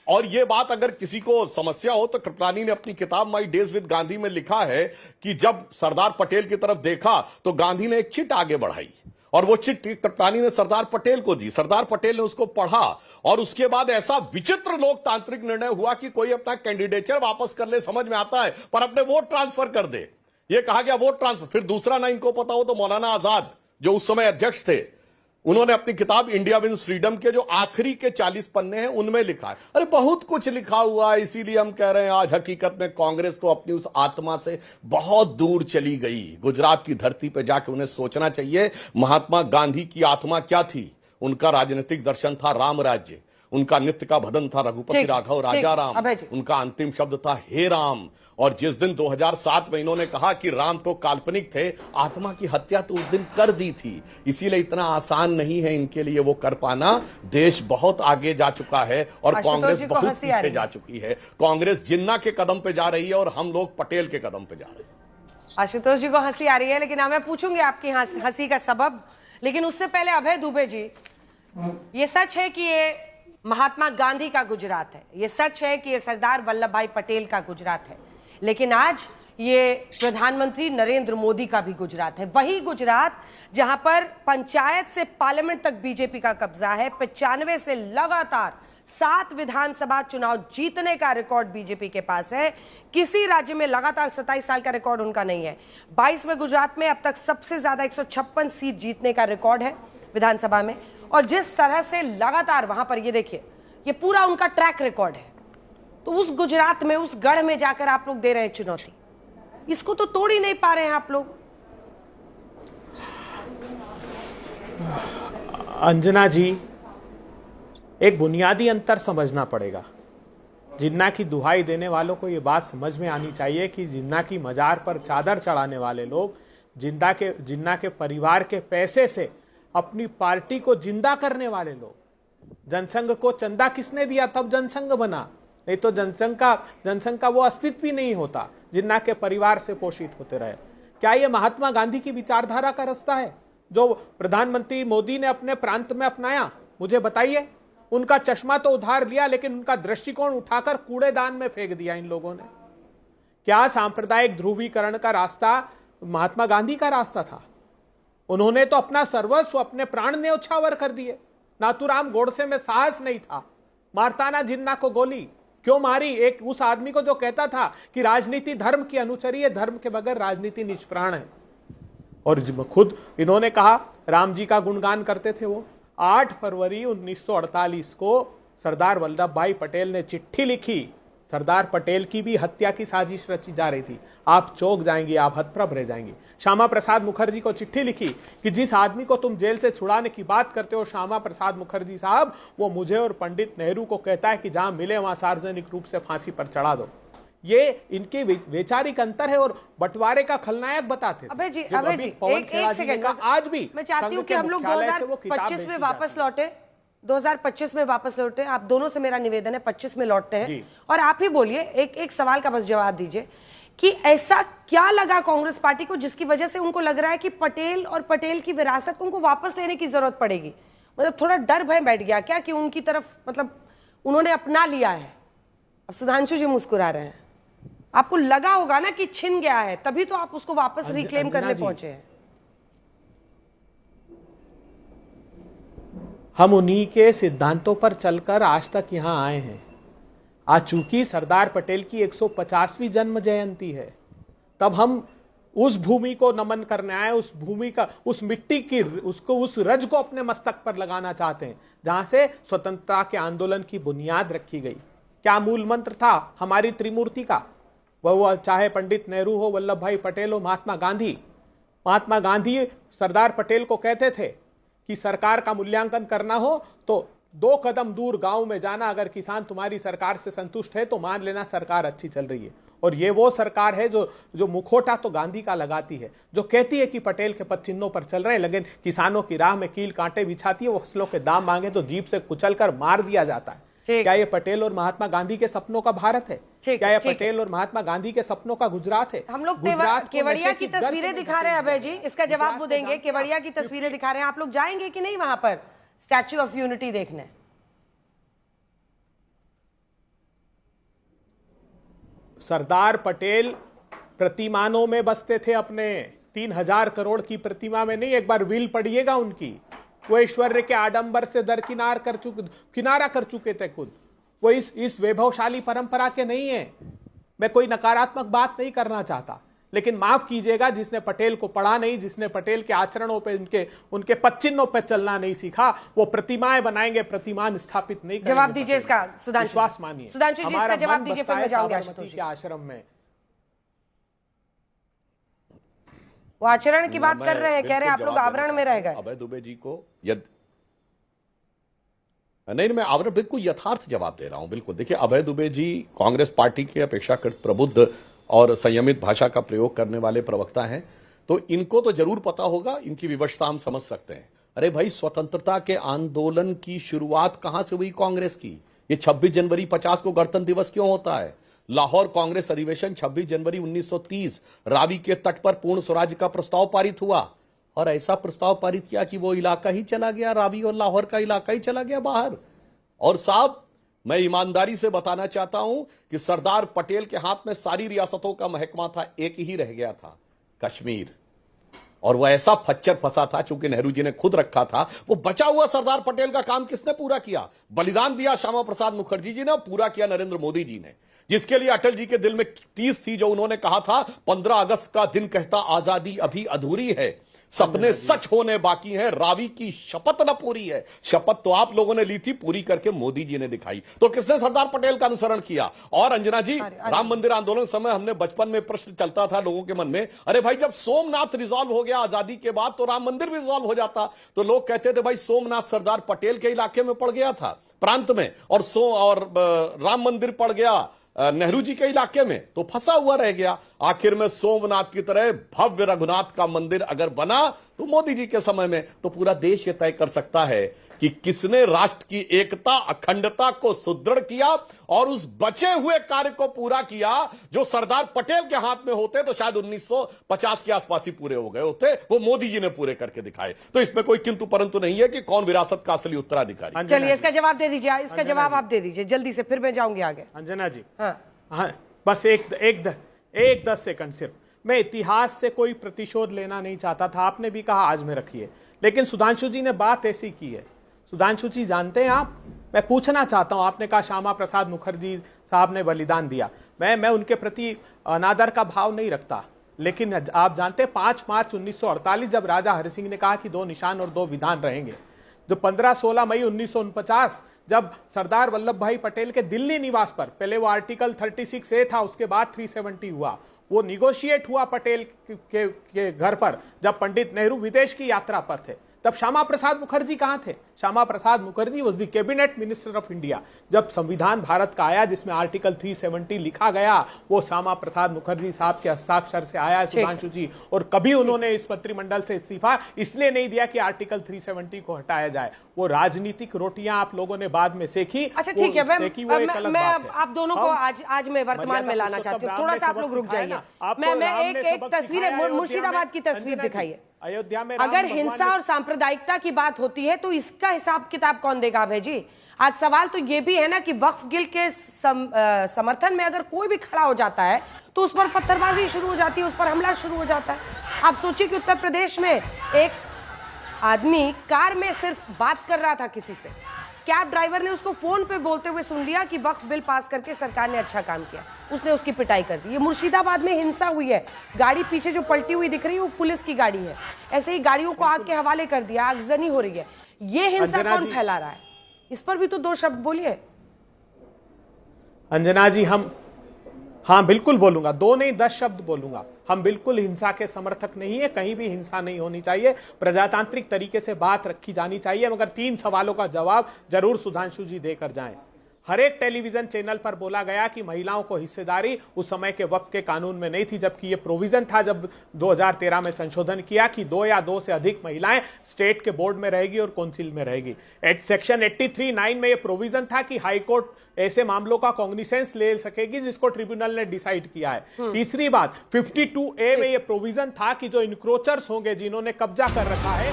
और यह बात अगर किसी को समस्या हो तो कृपलानी ने अपनी किताब माई डेज विद गांधी में लिखा है कि जब सरदार पटेल की तरफ देखा तो गांधी ने एक चिट आगे बढ़ाई और वो चिट कृपलानी ने सरदार पटेल को दी। सरदार पटेल ने उसको पढ़ा और उसके बाद ऐसा विचित्र लोकतांत्रिक निर्णय हुआ कि कोई अपना कैंडिडेचर वापस कर ले, समझ में आता है, पर अपने वोट ट्रांसफर कर दे, ये कहा गया वोट ट्रांसफर। फिर दूसरा ना इनको पता हो तो मौलाना आजाद जो उस समय अध्यक्ष थे, उन्होंने अपनी किताब इंडिया विंस फ्रीडम के जो आखिरी के 40 पन्ने हैं उनमें लिखा है। अरे बहुत कुछ लिखा हुआ है, इसीलिए हम कह रहे हैं आज हकीकत में कांग्रेस तो अपनी उस आत्मा से बहुत दूर चली गई। गुजरात की धरती पर जाकर उन्हें सोचना चाहिए महात्मा गांधी की आत्मा क्या थी, उनका राजनीतिक दर्शन था राम राज्य, उनका नित्य का भजन था रघुपति राघव राजा राम, उनका अंतिम शब्द था हे राम। और जिस दिन 2007 में इन्होंने कहा कि राम तो काल्पनिक थे, आत्मा की हत्या तो उस दिन कर दी थी। इसीलिए इतना आसान नहीं है इनके लिए वो कर पाना। देश बहुत आगे जा चुका है और कांग्रेस बहुत पीछे जा चुकी है। कांग्रेस जिन्ना के कदम पे जा रही है और हम लोग पटेल के कदम पे जा रहे हैं। आशुतोष जी को हंसी आ रही है, लेकिन मैं पूछूंगी आपकी हंसी का सबब, लेकिन उससे पहले अभय दुबे जी, ये सच है कि ये महात्मा गांधी का गुजरात है, ये सच है कि ये सरदार वल्लभ भाई पटेल का गुजरात है, लेकिन आज ये प्रधानमंत्री नरेंद्र मोदी का भी गुजरात है। वही गुजरात जहां पर पंचायत से पार्लियामेंट तक बीजेपी का कब्जा है। 95 से लगातार 7 विधानसभा चुनाव जीतने का रिकॉर्ड बीजेपी के पास है। किसी राज्य में लगातार 27 साल का रिकॉर्ड उनका नहीं है। 22वें गुजरात में अब तक सबसे ज्यादा 156 सीट जीतने का रिकॉर्ड है विधानसभा में। और जिस तरह से लगातार वहां पर, ये देखिए, ये पूरा उनका ट्रैक रिकॉर्ड है। तो उस गुजरात में, उस गढ़ में जाकर आप लोग दे रहे हैं चुनौती, इसको तो तोड़ ही नहीं पा रहे हैं आप लोग। अंजना जी, एक बुनियादी अंतर समझना पड़ेगा। जिन्ना की दुहाई देने वालों को यह बात समझ में आनी चाहिए कि जिन्ना की मजार पर चादर चढ़ाने वाले लोग, जिन्ना के परिवार के पैसे से अपनी पार्टी को जिंदा करने वाले लोग, जनसंघ को चंदा किसने दिया तब जनसंघ बना, नहीं तो जनसंघ का वो अस्तित्व ही नहीं होता। जिन्ना के परिवार से पोषित होते रहे। क्या ये महात्मा गांधी की विचारधारा का रास्ता है जो प्रधानमंत्री मोदी ने अपने प्रांत में अपनाया? मुझे बताइए। उनका चश्मा तो उधार लिया, लेकिन उनका दृष्टिकोण उठाकर कूड़ेदान में फेंक दिया इन लोगों ने। क्या सांप्रदायिक ध्रुवीकरण का रास्ता महात्मा गांधी का रास्ता था? उन्होंने तो अपना सर्वस्व, अपने प्राण न्यौछावर कर दिए। नाथूराम गोडसे में साहस नहीं था, मारता ना जिन्ना को गोली। क्यों मारी? एक उस आदमी को जो कहता था कि राजनीति धर्म की अनुचरी है, धर्म के बगैर राजनीति निष्प्राण है। और खुद इन्होंने कहा, राम जी का गुणगान करते थे वो। 8 फरवरी 1948 को सरदार वल्लभ भाई पटेल ने चिट्ठी लिखी। सरदार पटेल की भी हत्या की साजिश रची जा रही थी। आप चौंक जाएंगी, आप हतप्रभ रह जाएंगी। श्यामा प्रसाद मुखर्जी को चिट्ठी लिखी कि जिस आदमी को तुम जेल से छुड़ाने की बात करते हो, श्यामा प्रसाद मुखर्जी साहब, वो मुझे और पंडित नेहरू को कहता है कि जहां मिले वहां सार्वजनिक रूप से फांसी पर चढ़ा दो। ये इनके वैचारिक अंतर है और बंटवारे का खलनायक बताते थे। अभय जी, एक सेकंड, आज भी मैं चाहती हूँ कि हम लोग 2025 में वापस लौटे, 2025 में वापस लौटे। आप दोनों से मेरा निवेदन है 25 में लौटते हैं और आप ही बोलिए, एक सवाल का बस जवाब दीजिए कि ऐसा क्या लगा कांग्रेस पार्टी को जिसकी वजह से उनको लग रहा है कि पटेल और पटेल की विरासत को उनको वापस लेने की जरूरत पड़ेगी? मतलब थोड़ा डर भय बैठ गया क्या कि उनकी तरफ, मतलब उन्होंने अपना लिया है? अब सुधांशु जी मुस्कुरा रहे हैं। आपको लगा होगा ना कि छिन गया है, तभी तो आप उसको वापस रिक्लेम करने पहुंचे हैं। हम उन्हीं के सिद्धांतों पर चलकर आज तक यहां आए हैं। आज चूंकि सरदार पटेल की 150वीं जन्म जयंती है, तब हम उस भूमि को नमन करने आए, उस भूमि का, उस मिट्टी की, उसको, उस रज को अपने मस्तक पर लगाना चाहते हैं जहां से स्वतंत्रता के आंदोलन की बुनियाद रखी गई। क्या मूल मंत्र था हमारी त्रिमूर्ति का? वह चाहे पंडित नेहरू हो, वल्लभ भाई पटेल हो, महात्मा गांधी। महात्मा गांधी सरदार पटेल को कहते थे कि सरकार का मूल्यांकन करना हो तो 2 कदम दूर गांव में जाना, अगर किसान तुम्हारी सरकार से संतुष्ट है तो मान लेना सरकार अच्छी चल रही है। और ये वो सरकार है जो मुखौटा तो गांधी का लगाती है, जो कहती है कि पटेल के पद चिन्हों पर चल रहे हैं, लेकिन किसानों की राह में कील कांटे बिछाती है। वो फसलों के दाम मांगे तो जीप से कुचलकर मार दिया जाता है। क्या ये पटेल और महात्मा गांधी के सपनों का भारत है? क्या ये पटेल और महात्मा गांधी के सपनों का गुजरात है? हम लोग केवड़िया की तस्वीरें दिखा रहे हैं अभय जी, इसका जवाब वो देंगे। केवड़िया की तस्वीरें दिखा रहे हैं, आप लोग जाएंगे कि नहीं वहां पर स्टैच्यू ऑफ यूनिटी देखने? सरदार पटेल प्रतिमानों में बसते थे अपने। 3000 करोड़ की प्रतिमा में नहीं। एक बार व्हील पढ़िएगा उनकी। वो ऐश्वर्य के आडंबर से किनारा कर चुके थे खुद। वो इस वैभवशाली परंपरा के नहीं है। मैं कोई नकारात्मक बात नहीं करना चाहता, लेकिन माफ कीजिएगा, जिसने पटेल को पढ़ा नहीं, जिसने पटेल के आचरणों पे, उनके पदचिन्हों पे चलना नहीं सीखा, वो प्रतिमाएं बनाएंगे, प्रतिमान स्थापित नहीं करेंगे। जवाब दीजिए इसका सुधांशु। विश्वास मानिए। सुधांशु जी इसका जवाब दीजिए, फिर मैं जाऊंगी आशुतोष के आश्रम में। वो आचरण की बात कर रहे हैं, कह रहे हैं आप लोग आवरण में रह गए। अभय दुबे जी को नहीं, मैं आपने बिल्कुल यथार्थ जवाब दे रहा हूं। बिल्कुल देखिए, अभय दुबे जी कांग्रेस पार्टी के अपेक्षाकृत प्रबुद्ध और संयमित भाषा का प्रयोग करने वाले प्रवक्ता हैं, तो इनको तो जरूर पता होगा, इनकी विवशता हम समझ सकते हैं। अरे भाई, स्वतंत्रता के आंदोलन की शुरुआत कहां से हुई कांग्रेस की? ये 26 जनवरी 50 को गणतंत्र दिवस क्यों होता है? लाहौर कांग्रेस अधिवेशन 26 जनवरी 1930 रावी के तट पर पूर्ण स्वराज्य का प्रस्ताव पारित हुआ, और ऐसा प्रस्ताव पारित किया कि वो इलाका ही चला गया, रावी और लाहौर का इलाका ही चला गया बाहर। और साहब, मैं ईमानदारी से बताना चाहता हूं कि सरदार पटेल के हाथ में सारी रियासतों का महकमा था, एक ही रह गया था, कश्मीर। और वह ऐसा फच्चर फंसा था, चूंकि नेहरू जी ने खुद रखा था। वो बचा हुआ सरदार पटेल का काम किसने पूरा किया? बलिदान दिया श्यामा प्रसाद मुखर्जी जी ने, पूरा किया नरेंद्र मोदी जी ने, जिसके लिए अटल जी के दिल में टीस थी, जो उन्होंने कहा था 15 अगस्त का दिन कहता आजादी अभी अधूरी है, सपने सच होने बाकी हैं, रावी की शपथ न पूरी है। शपथ तो आप लोगों ने ली थी, पूरी करके मोदी जी ने दिखाई। तो किसने सरदार पटेल का अनुसरण किया? और अंजना जी, राम मंदिर आंदोलन समय हमने बचपन में प्रश्न चलता था लोगों के मन में, अरे भाई, जब सोमनाथ रिजॉल्व हो गया आजादी के बाद, तो राम मंदिर भी रिजॉल्व हो जाता। तो लोग कहते थे भाई, सोमनाथ सरदार पटेल के इलाके में पड़ गया था, प्रांत में, और राम मंदिर पड़ गया नेहरू जी के इलाके में, तो फंसा हुआ रह गया। आखिर में सोमनाथ की तरह भव्य रघुनाथ का मंदिर अगर बना तो मोदी जी के समय में, तो पूरा देश ये तय कर सकता है कि किसने राष्ट्र की एकता अखंडता को सुदृढ़ किया और उस बचे हुए कार्य को पूरा किया जो सरदार पटेल के हाथ में होते तो शायद 1950 के आसपास ही पूरे हो गए होते। वो मोदी जी ने पूरे करके दिखाए। तो इसमें कोई किंतु परंतु नहीं है कि कौन विरासत का असली उत्तराधिकारी। चलिए, इसका जवाब दे दीजिए, इसका जवाब आप दे दीजिए जल्दी से, फिर मैं जाऊंगी आगे। अंजना जी, हाँ, बस एक 10 सेकंड सिर्फ। मैं इतिहास से कोई प्रतिशोध लेना नहीं चाहता था, आपने भी कहा आज में रखिए, लेकिन सुधांशु जी ने बात ऐसी की है। सुधांशु जी, जानते हैं आप, मैं पूछना चाहता हूं, आपने कहा श्यामा प्रसाद मुखर्जी साहब ने बलिदान दिया, मैं उनके प्रति अनादर का भाव नहीं रखता, लेकिन आप जानते हैं 5 मार्च 1948 जब राजा हरि सिंह ने कहा कि 2 निशान और 2 विधान रहेंगे, जो 15-16 मई 1949 जब सरदार वल्लभ भाई पटेल के दिल्ली निवास पर, पहले वो आर्टिकल 36A था, उसके बाद 370 हुआ, वो निगोशिएट हुआ पटेल के घर पर, जब पंडित नेहरू विदेश की यात्रा पर थे, तब श्यामा प्रसाद मुखर्जी कहां थे? Shyama Prasad Mukherjee was the cabinet minister of India. जब संविधान भारत का आया जिसमें आर्टिकल 370 लिखा गया, वो श्यामा प्रसाद मुखर्जी साहब के हस्ताक्षर से आया है, सुधांशु जी। और कभी उन्होंने इस मंत्रिमंडल से इस्तीफा इसलिए नहीं दिया कि आर्टिकल 370 को हटाया जाए। वो राजनीतिक रोटियां आप लोगों ने बाद में सेकी। अच्छा, ठीक है, मैं आप दोनों को आज मैं वर्तमान में लाना चाहती हूँ। थोड़ा सा आप लोग रुक जाइए। मैं एक तस्वीर, मुर्शिदाबाद की तस्वीर दिखाइए। अयोध्या में अगर हिंसा और सांप्रदायिकता की बात होती है तो इसका हिसाब किताब कौन देगा अभय जी? आज सवाल तो ये भी है ना कि वक्फ गिल के समर्थन में अगर कोई भी खड़ा हो जाता है तो उस पर पत्थरबाजी शुरू हो जाती है, उस पर हमला शुरू हो जाता है। आप सोचिए कि उत्तर प्रदेश में एक आदमी कार में सिर्फ बात कर रहा था किसी से, कैब ड्राइवर ने उसको फोन पे बोलते हुए सुन लिया कि वक्फ बिल पास करके सरकार ने अच्छा काम किया, उसने उसकी पिटाई कर दी। ये मुर्शिदाबाद में हिंसा हुई है, गाड़ी पीछे जो पलटी हुई दिख रही है वो पुलिस की गाड़ी है, ऐसे ही गाड़ियों को आग के हवाले कर दिया, आगजनी हो रही है। ये हिंसा कौन फैला रहा है? इस पर भी तो 2 शब्द बोलिए। अंजना जी, हाँ बिल्कुल बोलूंगा, 2 नहीं 10 शब्द बोलूंगा। हम बिल्कुल हिंसा के समर्थक नहीं है, कहीं भी हिंसा नहीं होनी चाहिए, प्रजातांत्रिक तरीके से बात रखी जानी चाहिए, मगर 3 सवालों का जवाब जरूर सुधांशु जी देकर जाएं। हर एक टेलीविजन चैनल पर बोला गया कि महिलाओं को हिस्सेदारी उस समय के वक्फ के कानून में नहीं थी, जबकि ये प्रोविजन था जब 2013 में संशोधन किया कि 2 या 2 से अधिक महिलाएं स्टेट के बोर्ड में रहेगी और काउंसिल में रहेगी। सेक्शन 83(9) में ये प्रोविजन था कि हाई कोर्ट ऐसे मामलों का कॉग्निसेंस ले सकेगी जिसको ट्रिब्यूनल ने डिसाइड किया है। तीसरी बात, 52A में ये प्रोविजन था कि जो इनक्रोचर्स होंगे, जिन्होंने कब्जा कर रखा है।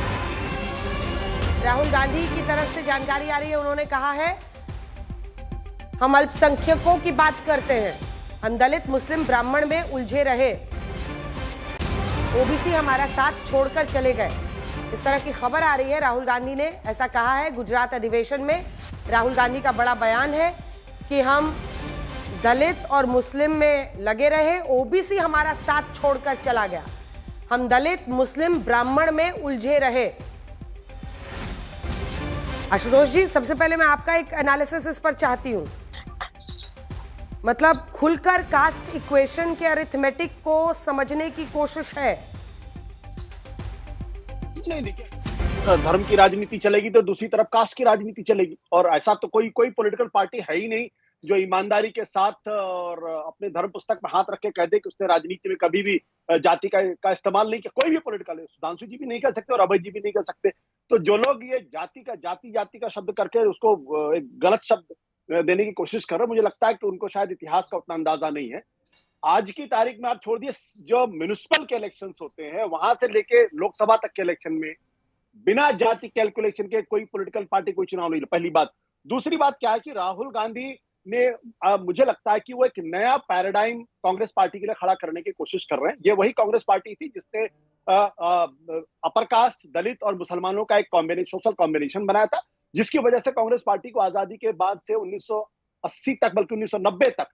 राहुल गांधी की तरफ से जानकारी आ रही है, उन्होंने कहा है हम अल्पसंख्यकों की बात करते हैं, हम दलित मुस्लिम ब्राह्मण में उलझे रहे, ओबीसी हमारा साथ छोड़कर चले गए। इस तरह की खबर आ रही है। राहुल गांधी ने ऐसा कहा है। गुजरात अधिवेशन में राहुल गांधी का बड़ा बयान है कि हम दलित और मुस्लिम में लगे रहे, ओबीसी हमारा साथ छोड़कर चला गया, हम दलित मुस्लिम ब्राह्मण में उलझे रहे। आशुतोष जी, सबसे पहले मैं आपका एक एनालिसिस इस पर चाहती हूं। मतलब खुलकर कास्ट इक्वेशन के अरिथमेटिक को समझने की कोशिश है। नहीं, देखिए धर्म की राजनीति चलेगी तो दूसरी तरफ कास्ट की राजनीति चलेगी। और ऐसा तो कोई पॉलिटिकल पार्टी है ही नहीं जो ईमानदारी के साथ और अपने धर्म पुस्तक में हाथ रख के कह दे कि उसने राजनीति में कभी भी जाति का इस्तेमाल नहीं किया। कोई भी पॉलिटिकल है, सुधांशु जी भी नहीं कर सकते और अभय जी भी नहीं कर सकते। तो जो लोग ये जाति का शब्द करके उसको एक गलत शब्द देने की कोशिश कर रहे हैं, मुझे लगता है कि उनको शायद इतिहास का उतना अंदाजा नहीं है। आज की तारीख में आप छोड़ दिए, जो म्युनिसिपल के इलेक्शंस होते हैं वहां से लेके लोकसभा तक के इलेक्शन में बिना जाति कैलकुलेशन के कोई पॉलिटिकल पार्टी कोई चुनाव नहीं। पहली बात। दूसरी बात क्या है कि राहुल गांधी ने मुझे लगता है कि वो एक नया पैराडाइम कांग्रेस पार्टी के लिए खड़ा करने की कोशिश कर रहे हैं। ये वही कांग्रेस पार्टी थी जिसने अपर कास्ट, दलित और मुसलमानों का एक सोशल कॉम्बिनेशन बनाया था, जिसकी वजह से कांग्रेस पार्टी को आजादी के बाद से 1980 तक बल्कि 1990 तक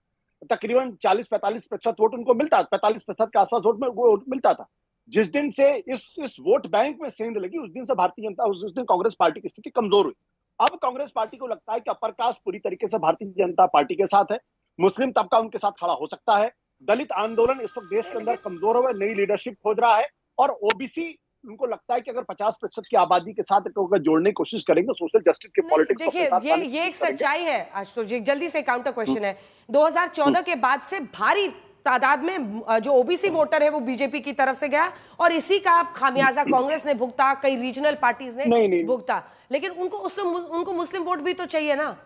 तकरीबन 40-45% वोट उनको मिलता, 45% के आसपास वोट मिलता था। जिस दिन से इस वोट बैंक में सेंध लगी, उस दिन से भारतीय जनता उस दिन कांग्रेस पार्टी की स्थिति कमजोर हुई। अब कांग्रेस पार्टी को लगता है कि अपर कास्ट पूरी तरीके से भारतीय जनता पार्टी के साथ है, मुस्लिम तबका उनके साथ खड़ा हो सकता है, दलित आंदोलन इस वक्त देश के अंदर कमजोर हुआ, नई लीडरशिप खोज रहा है, और ओबीसी उनको लगता है कि अगर 50% की आबादी के साथ अगर जोड़ने की कोशिश करेंगे सोशल जस्टिस के पॉलिटिक्स को अपने साथ ये एक सच्चाई है आशुतोष जी। जल्दी से काउंटर क्वेश्चन है, 2014 के बाद से भारी तादाद में जो ओबीसी वोटर है वो बीजेपी की तरफ से गया और इसी का खामियाजा कांग्रेस ने भुगता, कई रीजनल पार्टीज ने भुगता। लेकिन उनको मुस्लिम वोट भी तो चाहिए ना,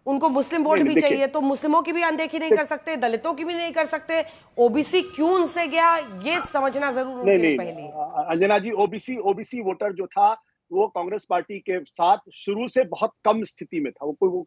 उनको मुस्लिम वोट भी चाहिए, तो मुस्लिमों की भी अनदेखी नहीं कर सकते, दलितों की भी नहीं कर सकते। ओबीसी क्यों उनसे गया ये समझना जरूर पहले। अंजना जी, ओबीसी वोटर जो था वो कांग्रेस पार्टी के साथ शुरू से बहुत कम स्थिति में था। वो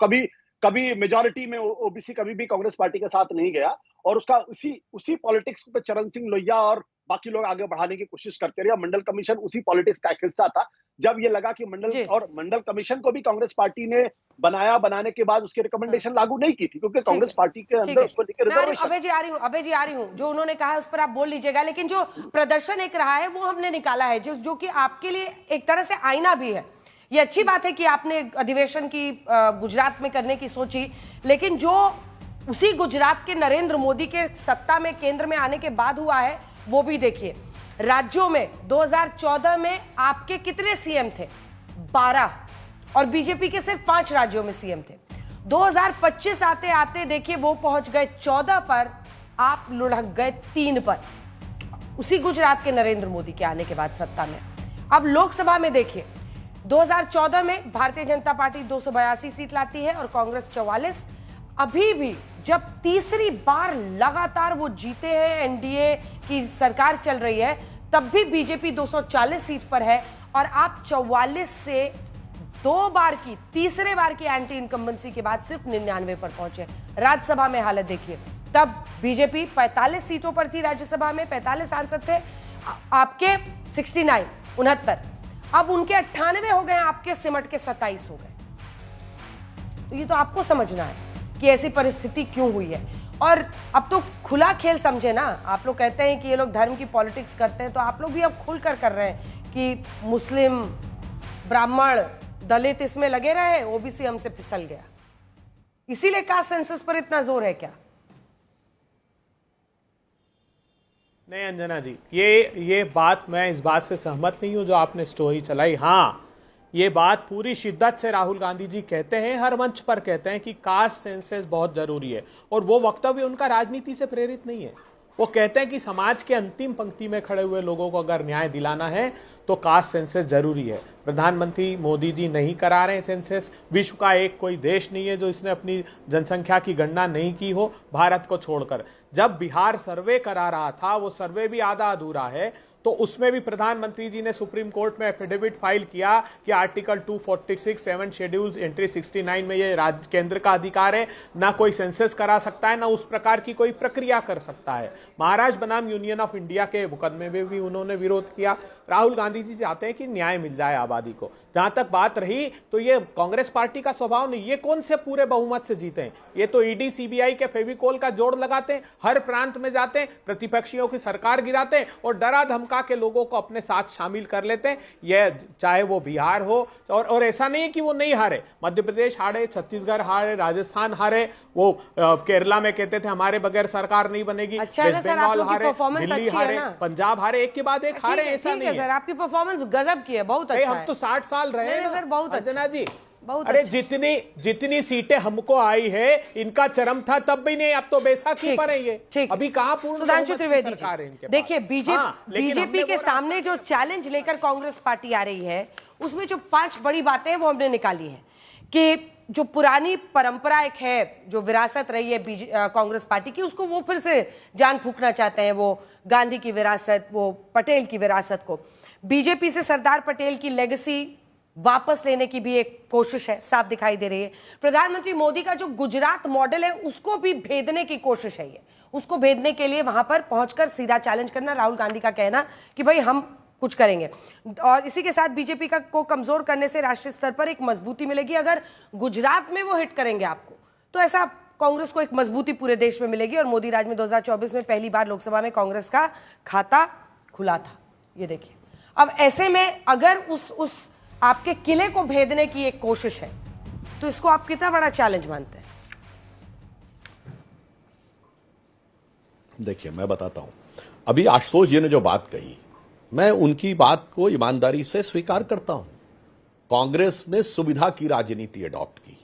कभी मेजॉरिटी में ओबीसी कभी भी कांग्रेस पार्टी के साथ नहीं गया, और उसका उसी पॉलिटिक्स को चरण सिंह लोहिया और बाकी लोग आगे बढ़ाने की कोशिश करते रहे। मंडल कमीशन उसी पॉलिटिक्स का एक हिस्सा था। जब ये लगा कि मंडल कमीशन को भी कांग्रेस पार्टी ने बनाने के बाद उसकी रिकमेंडेशन लागू नहीं की थी, क्योंकि कांग्रेस पार्टी के अंदर उसको लेकर रिजर्वेशन। अभय जी आ रही हूँ, जो उन्होंने कहा उस पर आप बोल लीजिएगा, लेकिन जो प्रदर्शन एक रहा है वो हमने निकाला है, जो कि आपके लिए एक तरह से आईना भी है। ये अच्छी बात है कि आपने अधिवेशन की गुजरात में करने की सोची, लेकिन जो उसी गुजरात के नरेंद्र मोदी के सत्ता में केंद्र में आने के बाद हुआ है वो भी देखिए। राज्यों में 2014 में आपके कितने सीएम थे? 12, और बीजेपी के सिर्फ 5 राज्यों में सीएम थे। 2025 आते आते देखिए वो पहुंच गए 14 पर, आप लुढ़क गए 3 पर, उसी गुजरात के नरेंद्र मोदी के आने के बाद सत्ता में। अब लोकसभा में देखिए 2014 में भारतीय जनता पार्टी 282 सीट लाती है और कांग्रेस 44। अभी भी जब तीसरी बार लगातार वो जीते हैं, एनडीए की सरकार चल रही है, तब भी बीजेपी 240 सीट पर है और आप 44 से तीसरे बार की एंटी इनकम्बेंसी के बाद सिर्फ 99 पर पहुंचे। राज्यसभा में हालत देखिए, तब बीजेपी 45 सीटों पर थी, राज्यसभा में 45 सांसद थे, आपके 69 अब उनके 98 हो गए, आपके सिमट के 27 हो गए। तो ये तो आपको समझना है कि ऐसी परिस्थिति क्यों हुई है। और अब तो खुला खेल समझे ना, आप लोग कहते हैं कि ये लोग धर्म की पॉलिटिक्स करते हैं, तो आप लोग भी अब खुलकर कर रहे हैं कि मुस्लिम, ब्राह्मण, दलित इसमें लगे रहे, ओबीसी हमसे फिसल गया। इसीलिए कास्ट सेंसस पर इतना जोर है क्या? नहीं अंजना जी, ये बात, मैं इस बात से सहमत नहीं हूं जो आपने स्टोरी चलाई। हाँ, ये बात पूरी शिद्दत से राहुल गांधी जी कहते हैं, हर मंच पर कहते हैं कि कास्ट सेंसस बहुत जरूरी है, और वो वक्तव्य उनका राजनीति से प्रेरित नहीं है। वो कहते हैं कि समाज के अंतिम पंक्ति में खड़े हुए लोगों को अगर न्याय दिलाना है तो कास्ट सेंसस जरूरी है। प्रधानमंत्री मोदी जी नहीं करा रहे हैं सेंसस। विश्व का एक कोई देश नहीं है जो इसने अपनी जनसंख्या की गणना नहीं की हो, भारत को छोड़कर। जब बिहार सर्वे करा रहा था, वो सर्वे भी आधा अधूरा है, तो उसमें भी प्रधानमंत्री जी ने सुप्रीम कोर्ट में एफिडेविट फाइल किया कि आर्टिकल 246 7 शेड्यूल्स एंट्री 69 में ये राज्य केंद्र का अधिकार है, ना कोई सेंसस करा सकता है, ना उस प्रकार की कोई प्रक्रिया कर सकता है। महाराज बनाम यूनियन ऑफ इंडिया के मुकदमे में भी उन्होंने विरोध किया। राहुल गांधी जी चाहते हैं कि न्याय मिल जाए आबादी को। जहां तक बात रही, तो ये कांग्रेस पार्टी का स्वभाव नहीं, ये कौन से पूरे बहुमत से जीते हैं? ये तो ईडी सीबीआई के फेविकोल का जोड़ लगाते हैं, हर प्रांत में जाते हैं, प्रतिपक्षियों की सरकार गिराते हैं और डरा धमका तबका के लोगों को अपने साथ शामिल कर लेते हैं। ये चाहे वो बिहार हो, और ऐसा नहीं है कि वो नहीं हारे, मध्य प्रदेश हारे, छत्तीसगढ़ हारे, राजस्थान हारे, वो केरला में कहते थे हमारे बगैर सरकार नहीं बनेगी, वेस्ट बंगाल हारे, दिल्ली हारे, पंजाब हारे, एक के बाद एक हारे, ऐसा नहीं है सर। आपकी परफॉर्मेंस गजब की है, बहुत अच्छा हम तो 60 साल रहे हैं सर, बहुत अंजना जी। बहुत अरे जितनी सीटें हमको आई है, इनका चरम था तब भी नहीं, अब तो बैसाखी पर है ये, अभी कहां पूर्ण सुधांशु त्रिवेदी सरकार है इनके। देखिए बीजेपी के सामने जो चैलेंज लेकर कांग्रेस पार्टी आ रही है, उसमें जो 5 बड़ी बातें हैं वो हमने निकाली है कि जो पुरानी परंपरा एक है, जो विरासत रही है कांग्रेस पार्टी की, उसको वो फिर से जान फूंकना चाहते हैं, वो गांधी की विरासत, वो पटेल की विरासत को। बीजेपी से सरदार पटेल की लेगेसी वापस लेने की भी एक कोशिश है, साफ दिखाई दे रही है। प्रधानमंत्री मोदी का जो गुजरात मॉडल है उसको भी भेदने की कोशिश है, ये उसको भेदने के लिए वहां पर पहुंचकर सीधा चैलेंज करना, राहुल गांधी का कहना कि भाई हम कुछ करेंगे। और इसी के साथ बीजेपी को कमजोर करने से राष्ट्रीय स्तर पर एक मजबूती मिलेगी। अगर गुजरात में वो हिट करेंगे आपको, तो ऐसा कांग्रेस को एक मजबूती पूरे देश में मिलेगी। और मोदी राज में 2024 में पहली बार लोकसभा में कांग्रेस का खाता खुला था, ये देखिए। अब ऐसे में अगर उस आपके किले को भेदने की एक कोशिश है, तो इसको आप कितना बड़ा चैलेंज मानते हैं? देखिए मैं बताता हूं, अभी आशुतोष जी ने जो बात कही, मैं उनकी बात को ईमानदारी से स्वीकार करता हूं। कांग्रेस ने सुविधा की राजनीति अडॉप्ट की,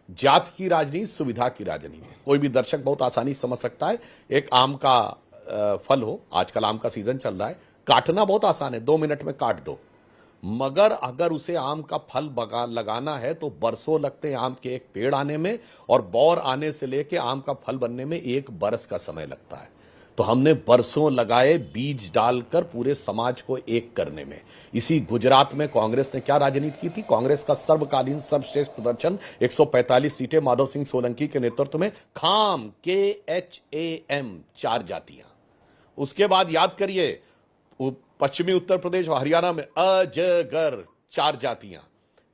जात की राजनीति, सुविधा की राजनीति। कोई भी दर्शक बहुत आसानी से समझ सकता है, एक आम का फल हो, आजकल आम का सीजन चल रहा है, काटना बहुत आसान है, 2 मिनट में काट दो, मगर अगर उसे आम का फल लगाना है तो बरसों लगते हैं आम के एक पेड़ आने में, और बौर आने से लेके आम का फल बनने में 1 बरस का समय लगता है। तो हमने बरसों लगाए बीज डालकर पूरे समाज को एक करने में। इसी गुजरात में कांग्रेस ने क्या राजनीति की थी? कांग्रेस का सर्वकालीन सर्वश्रेष्ठ प्रदर्शन, 145 सीटें, माधव सिंह सोलंकी के नेतृत्व में, खाम KHAM 4 जातियां। उसके बाद याद करिए पश्चिमी उत्तर प्रदेश और हरियाणा में अजगर 4 जातियां।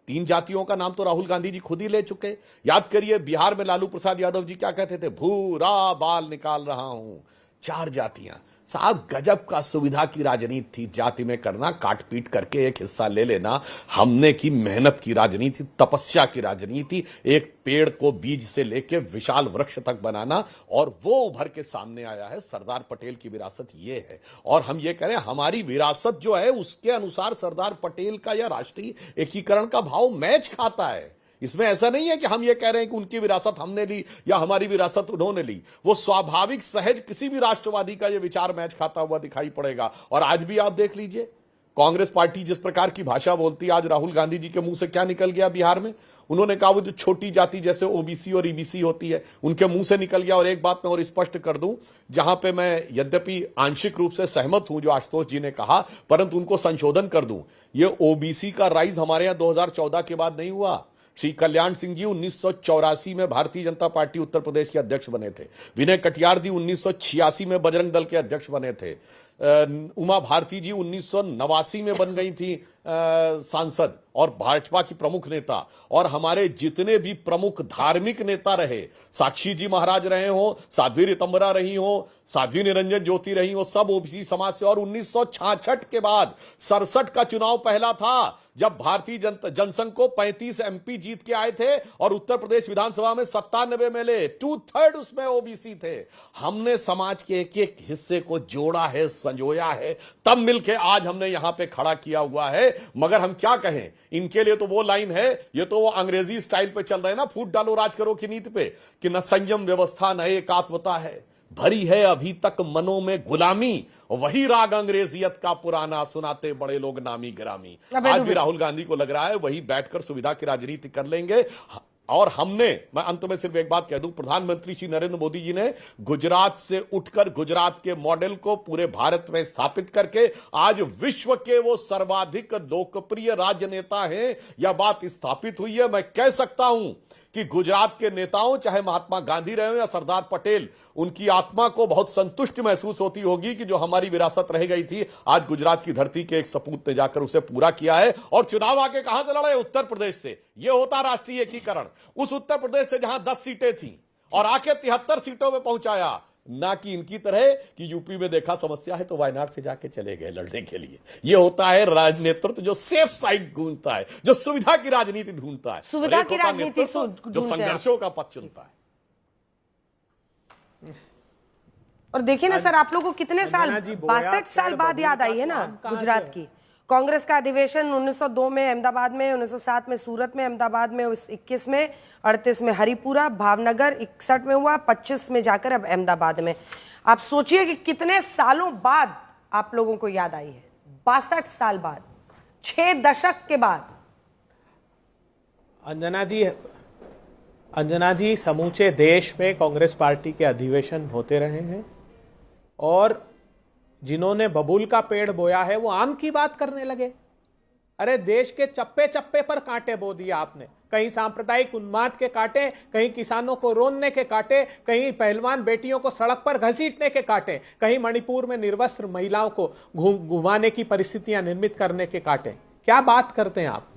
3 जातियों का नाम तो राहुल गांधी जी खुद ही ले चुके। याद करिए बिहार में लालू प्रसाद यादव जी क्या कहते थे? भूरा बाल निकाल रहा हूं। 4 जातियां। साहब गजब का सुविधा की राजनीति थी, जाति में करना, काट पीट करके एक हिस्सा ले लेना। हमने की मेहनत की राजनीति, तपस्या की राजनीति, एक पेड़ को बीज से लेके विशाल वृक्ष तक बनाना, और वो उभर के सामने आया है। सरदार पटेल की विरासत ये है, और हम ये कह रहे हैं हमारी विरासत जो है उसके अनुसार सरदार पटेल का या राष्ट्रीय एकीकरण का भाव मैच खाता है। इसमें ऐसा नहीं है कि हम ये कह रहे हैं कि उनकी विरासत हमने ली या हमारी विरासत उन्होंने ली। वो स्वाभाविक सहज किसी भी राष्ट्रवादी का ये विचार मैच खाता हुआ दिखाई पड़ेगा। और आज भी आप देख लीजिए कांग्रेस पार्टी जिस प्रकार की भाषा बोलती है, आज राहुल गांधी जी के मुंह से क्या निकल गया बिहार में? उन्होंने कहा वो जो छोटी जाति जैसे ओबीसी और ईबीसी होती है उनके मुंह से निकल गया। और एक बात मैं और स्पष्ट कर दूं, जहां पे मैं यद्यपि आंशिक रूप से सहमत हूं जो आशुतोष जी ने कहा, परंतु उनको संशोधन कर दूं, ये ओबीसी का राइज हमारे यहां 2014 के बाद नहीं हुआ। श्री कल्याण सिंह जी 1984 में भारतीय जनता पार्टी उत्तर प्रदेश के अध्यक्ष बने थे। विनय कटियार जी 1986 में बजरंग दल के अध्यक्ष बने थे। उमा भारती जी 1989 में बन गई थी सांसद और भाजपा की प्रमुख नेता। और हमारे जितने भी प्रमुख धार्मिक नेता रहे, साक्षी जी महाराज रहे हो, साध्वी रितंबरा रही हो, साध्वी निरंजन ज्योति रही हो, सब ओबीसी समाज से। और 1966 के बाद 67 का चुनाव पहला था जब भारतीय जनसंघ को 35 MP जीत के आए थे और उत्तर प्रदेश विधानसभा में 97 मिले, 2/3 उसमें ओबीसी थे। हमने समाज के एक एक हिस्से को जोड़ा है, संजोया है, तब मिलके आज हमने यहां पे खड़ा किया हुआ है। मगर हम क्या कहें, इनके लिए तो वो लाइन है, ये तो वो अंग्रेजी स्टाइल पे चल रहे हैं ना, फूट डालो राज करो की नीति पे, कि न संयम व्यवस्था न एकात्मता है, भरी है अभी तक मनों में गुलामी, वही राग अंग्रेजियत का पुराना सुनाते बड़े लोग नामी गिरामी। आज भी राहुल गांधी को लग रहा है वही बैठकर सुविधा की राजनीति कर लेंगे। और मैं अंत में सिर्फ एक बात कह दूं, प्रधानमंत्री श्री नरेंद्र मोदी जी ने गुजरात से उठकर गुजरात के मॉडल को पूरे भारत में स्थापित करके आज विश्व के वो सर्वाधिक लोकप्रिय राजनेता हैं। यह बात स्थापित हुई है। मैं कह सकता हूं कि गुजरात के नेताओं, चाहे महात्मा गांधी रहे हो या सरदार पटेल, उनकी आत्मा को बहुत संतुष्टि महसूस होती होगी कि जो हमारी विरासत रह गई थी, आज गुजरात की धरती के एक सपूत ने जाकर उसे पूरा किया है। और चुनाव आके कहां से लड़े? उत्तर प्रदेश से। यह होता राष्ट्रीय एकीकरण। उस उत्तर प्रदेश से जहां 10 सीटें थी और आके 73 सीटों में पहुंचाया। ना कि इनकी तरह कि यूपी में देखा समस्या है तो वायनाड से जाके चले गए लड़ने के लिए। ये होता है राजनेतृत्व जो सेफ साइड ढूंढता है, जो सुविधा की राजनीति ढूंढता है, सुविधा की राजनीति जो संघर्षों का पथ चुनता है। और देखिए ना सर, आप लोगों को कितने साल, 62 साल बाद याद आई है ना गुजरात की। कांग्रेस का अधिवेशन 1902 में अहमदाबाद में, 1907 में सूरत में, अहमदाबाद में 21 में, 38 में हरिपुरा, भावनगर 61 में हुआ, 25 में जाकर अब अहमदाबाद में। आप सोचिए कि कितने सालों बाद आप लोगों को याद आई है, 62 साल बाद, 6 दशक के बाद। अंजना जी, समूचे देश में कांग्रेस पार्टी के अधिवेशन होते रहे हैं और जिन्होंने बबूल का पेड़ बोया है वो आम की बात करने लगे। अरे देश के चप्पे चप्पे पर कांटे बो दिए आपने, कहीं सांप्रदायिक उन्माद के कांटे, कहीं किसानों को रोनने के कांटे, कहीं पहलवान बेटियों को सड़क पर घसीटने के कांटे, कहीं मणिपुर में निर्वस्त्र महिलाओं को घुमाने की परिस्थितियां निर्मित करने के कांटे। क्या बात करते हैं आप।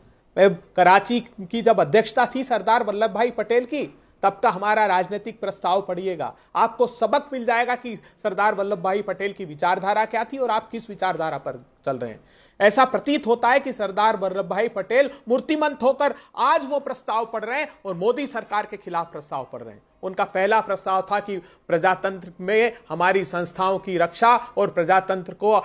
कराची की जब अध्यक्षता थी सरदार वल्लभ भाई पटेल की, तब का हमारा राजनीतिक प्रस्ताव पढ़िएगा, आपको सबक मिल जाएगा कि सरदार वल्लभ भाई पटेल की विचारधारा क्या थी और आप किस विचारधारा पर चल रहे हैं। ऐसा प्रतीत होता है कि सरदार वल्लभ भाई पटेल मूर्तिमंत होकर आज वो प्रस्ताव पढ़ रहे हैं और मोदी सरकार के खिलाफ प्रस्ताव पढ़ रहे हैं। उनका पहला प्रस्ताव था कि प्रजातंत्र में हमारी संस्थाओं की रक्षा और प्रजातंत्र को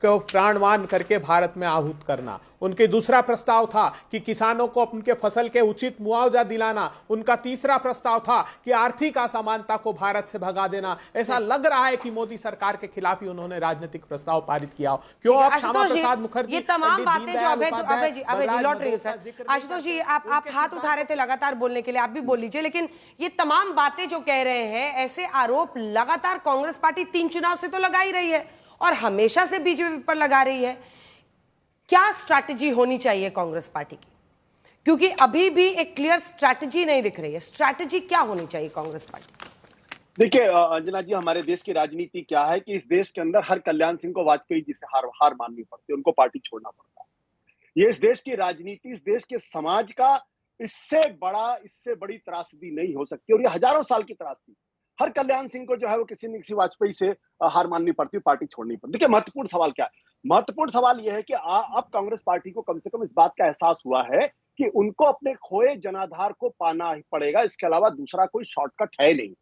प्राणवान करके भारत में आहूत करना। उनके दूसरा प्रस्ताव था कि किसानों को उनके फसल के उचित मुआवजा दिलाना। उनका तीसरा प्रस्ताव था कि आर्थिक असमानता को भारत से भगा देना। ऐसा लग रहा है कि मोदी सरकार के खिलाफ ही उन्होंने राजनीतिक प्रस्ताव पारित किया हो। क्यों आप श्यामा प्रसाद मुखर्जी, ये तमाम बातें जो अभय जी लौट रही है सर। आशुतोष जी, आप हाथ उठा रहे थे लगातार बोलने के लिए, आप भी बोल लीजिए। लेकिन ये तमाम बातें जो कह रहे हैं, ऐसे आरोप लगातार कांग्रेस पार्टी 3 चुनाव से तो लगा ही रही है और हमेशा से बीजेपी पर लगा रही है। क्या स्ट्रैटेजी होनी चाहिए कांग्रेस पार्टी की? क्योंकि अभी भी एक क्लियर स्ट्रैटेजी नहीं दिख रही है। स्ट्रैटेजी क्या होनी चाहिए कांग्रेस पार्टी? देखिए अंजना जी, हमारे देश की राजनीति क्या है कि इस देश के अंदर हर कल्याण सिंह को वाजपेयी जी से हार माननी पड़ती है, उनको पार्टी छोड़ना पड़ता है। ये इस देश की राजनीति, इस देश के समाज का इससे बड़ी त्रासदी नहीं हो सकती और ये हजारों साल की त्रासदी। हर कल्याण सिंह को जो है वो किसी न किसी वाजपेयी से हार माननी पड़ती है, पार्टी छोड़नी पड़ती है। देखिए महत्वपूर्ण सवाल क्या है? महत्वपूर्ण सवाल यह है कि अब कांग्रेस पार्टी को कम से कम इस बात का एहसास हुआ है कि उनको अपने खोए जनाधार को पाना ही पड़ेगा। इसके अलावा दूसरा कोई शॉर्टकट है नहीं,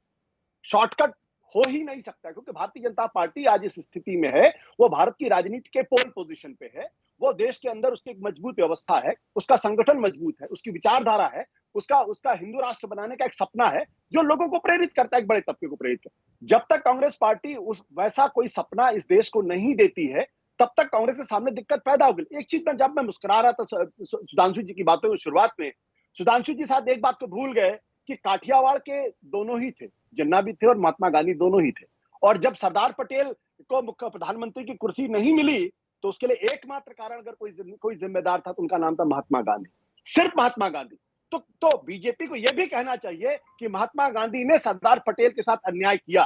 शॉर्टकट हो ही नहीं सकता, क्योंकि भारतीय जनता पार्टी आज इस स्थिति में है, वो भारत की राजनीति के पोल पोजीशन पे है। वो देश के अंदर उसकी एक मजबूत व्यवस्था है, उसका संगठन मजबूत है, उसकी विचारधारा है, उसका हिंदू राष्ट्र बनाने का एक सपना है जो लोगों को प्रेरित करता है, एक बड़े तबके को प्रेरित करता है। जब तक कांग्रेस पार्टी वैसा कोई सपना इस देश को नहीं देती है, तब तक कांग्रेस के सामने दिक्कत पैदा होगी। एक चीज में जब मैं मुस्कुरा रहा था सुधांशु जी की बातों की शुरुआत में, सुधांशु जी साथ एक बात को भूल गए कि काठियावाड़ के दोनों ही थे, जिन्ना भी थे और महात्मा गांधी दोनों ही थे। और जब सरदार पटेल को मुख्य प्रधानमंत्री की कुर्सी नहीं मिली तो उसके लिए एकमात्र कारण अगर कोई जिम्मेदार था तो उनका नाम था महात्मा गांधी, सिर्फ महात्मा गांधी। तो बीजेपी को यह भी कहना चाहिए कि महात्मा गांधी ने सरदार पटेल के साथ अन्याय किया,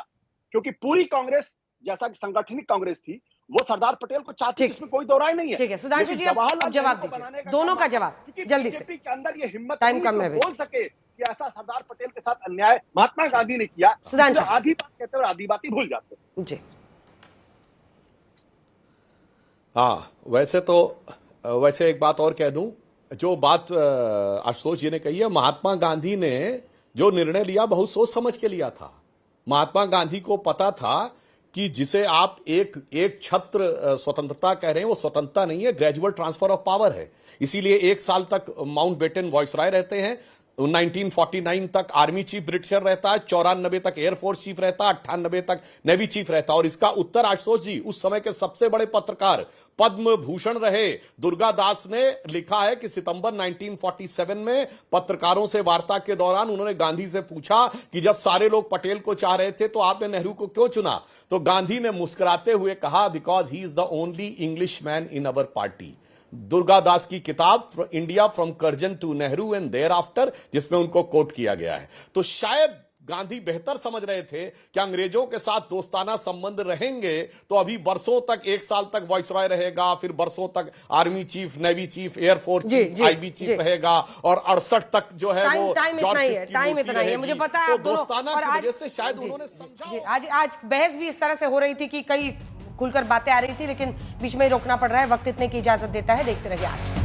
क्योंकि पूरी कांग्रेस जैसा कि संगठनिक कांग्रेस थी वो सरदार पटेल को चाहती, इसमें कोई दो राय नहीं है। ठीक है सुधांशु जी, अब जवाब दीजिए, दोनों का जवाब जल्दी से। बीजेपी के अंदर ये हिम्मत टाइम कम है, बोल सके कि ऐसा सरदार पटेल के साथ अन्याय महात्मा गांधी ने किया। सुधांशु आधी बात कहते और आधी बात ही भूल जाते जी। हाँ, वैसे एक बात और कह दूं, जो बात आशुतोष जी ने कही है, महात्मा गांधी ने जो निर्णय लिया बहुत सोच समझ के लिया था। महात्मा गांधी को पता था कि जिसे आप एक छत्र स्वतंत्रता कह रहे हैं वो स्वतंत्रता नहीं है, ग्रेजुअल ट्रांसफर ऑफ पावर है। इसीलिए 1 साल तक माउंटबेटन वायसराय रहते हैं, 1949 तक आर्मी चीफ ब्रिटिशर रहता है, 94 तक एयरफोर्स चीफ रहता है, 98 तक नेवी चीफ रहता है। और इसका उत्तर आशुतोष जी, उस समय के सबसे बड़े पत्रकार पद्म भूषण रहे दुर्गा दास ने लिखा है कि सितंबर 1947 में पत्रकारों से वार्ता के दौरान उन्होंने गांधी से पूछा कि जब सारे लोग पटेल को चाह रहे थे तो आपने नेहरू को क्यों चुना? तो गांधी ने मुस्कुराते हुए कहा, because he is the only English man in our party. Durga Das की किताब India from Curzon to Nehru and thereafter, जिसमें उनको कोट किया गया है। तो शायद गांधी बेहतर समझ रहे थे कि अंग्रेजों के साथ दोस्ताना संबंध रहेंगे तो अभी बरसों तक, 1 साल तक वाइसरॉय रहेगा, फिर बरसों तक army chief, navy chief, air force chief, IB chief रहेगा, और 68 तक जो है वो टाइम इतना ही है, मुझे पता है। तो दोस्ताना की वजह से शायद उन्होंने समझा। आज बहस भी इस तरह से हो रही थी कि कई खुलकर बातें आ रही थी, लेकिन बीच में रोकना पड़ रहा है। वक्त इतने की इजाजत देता है। देखते रहिए आज।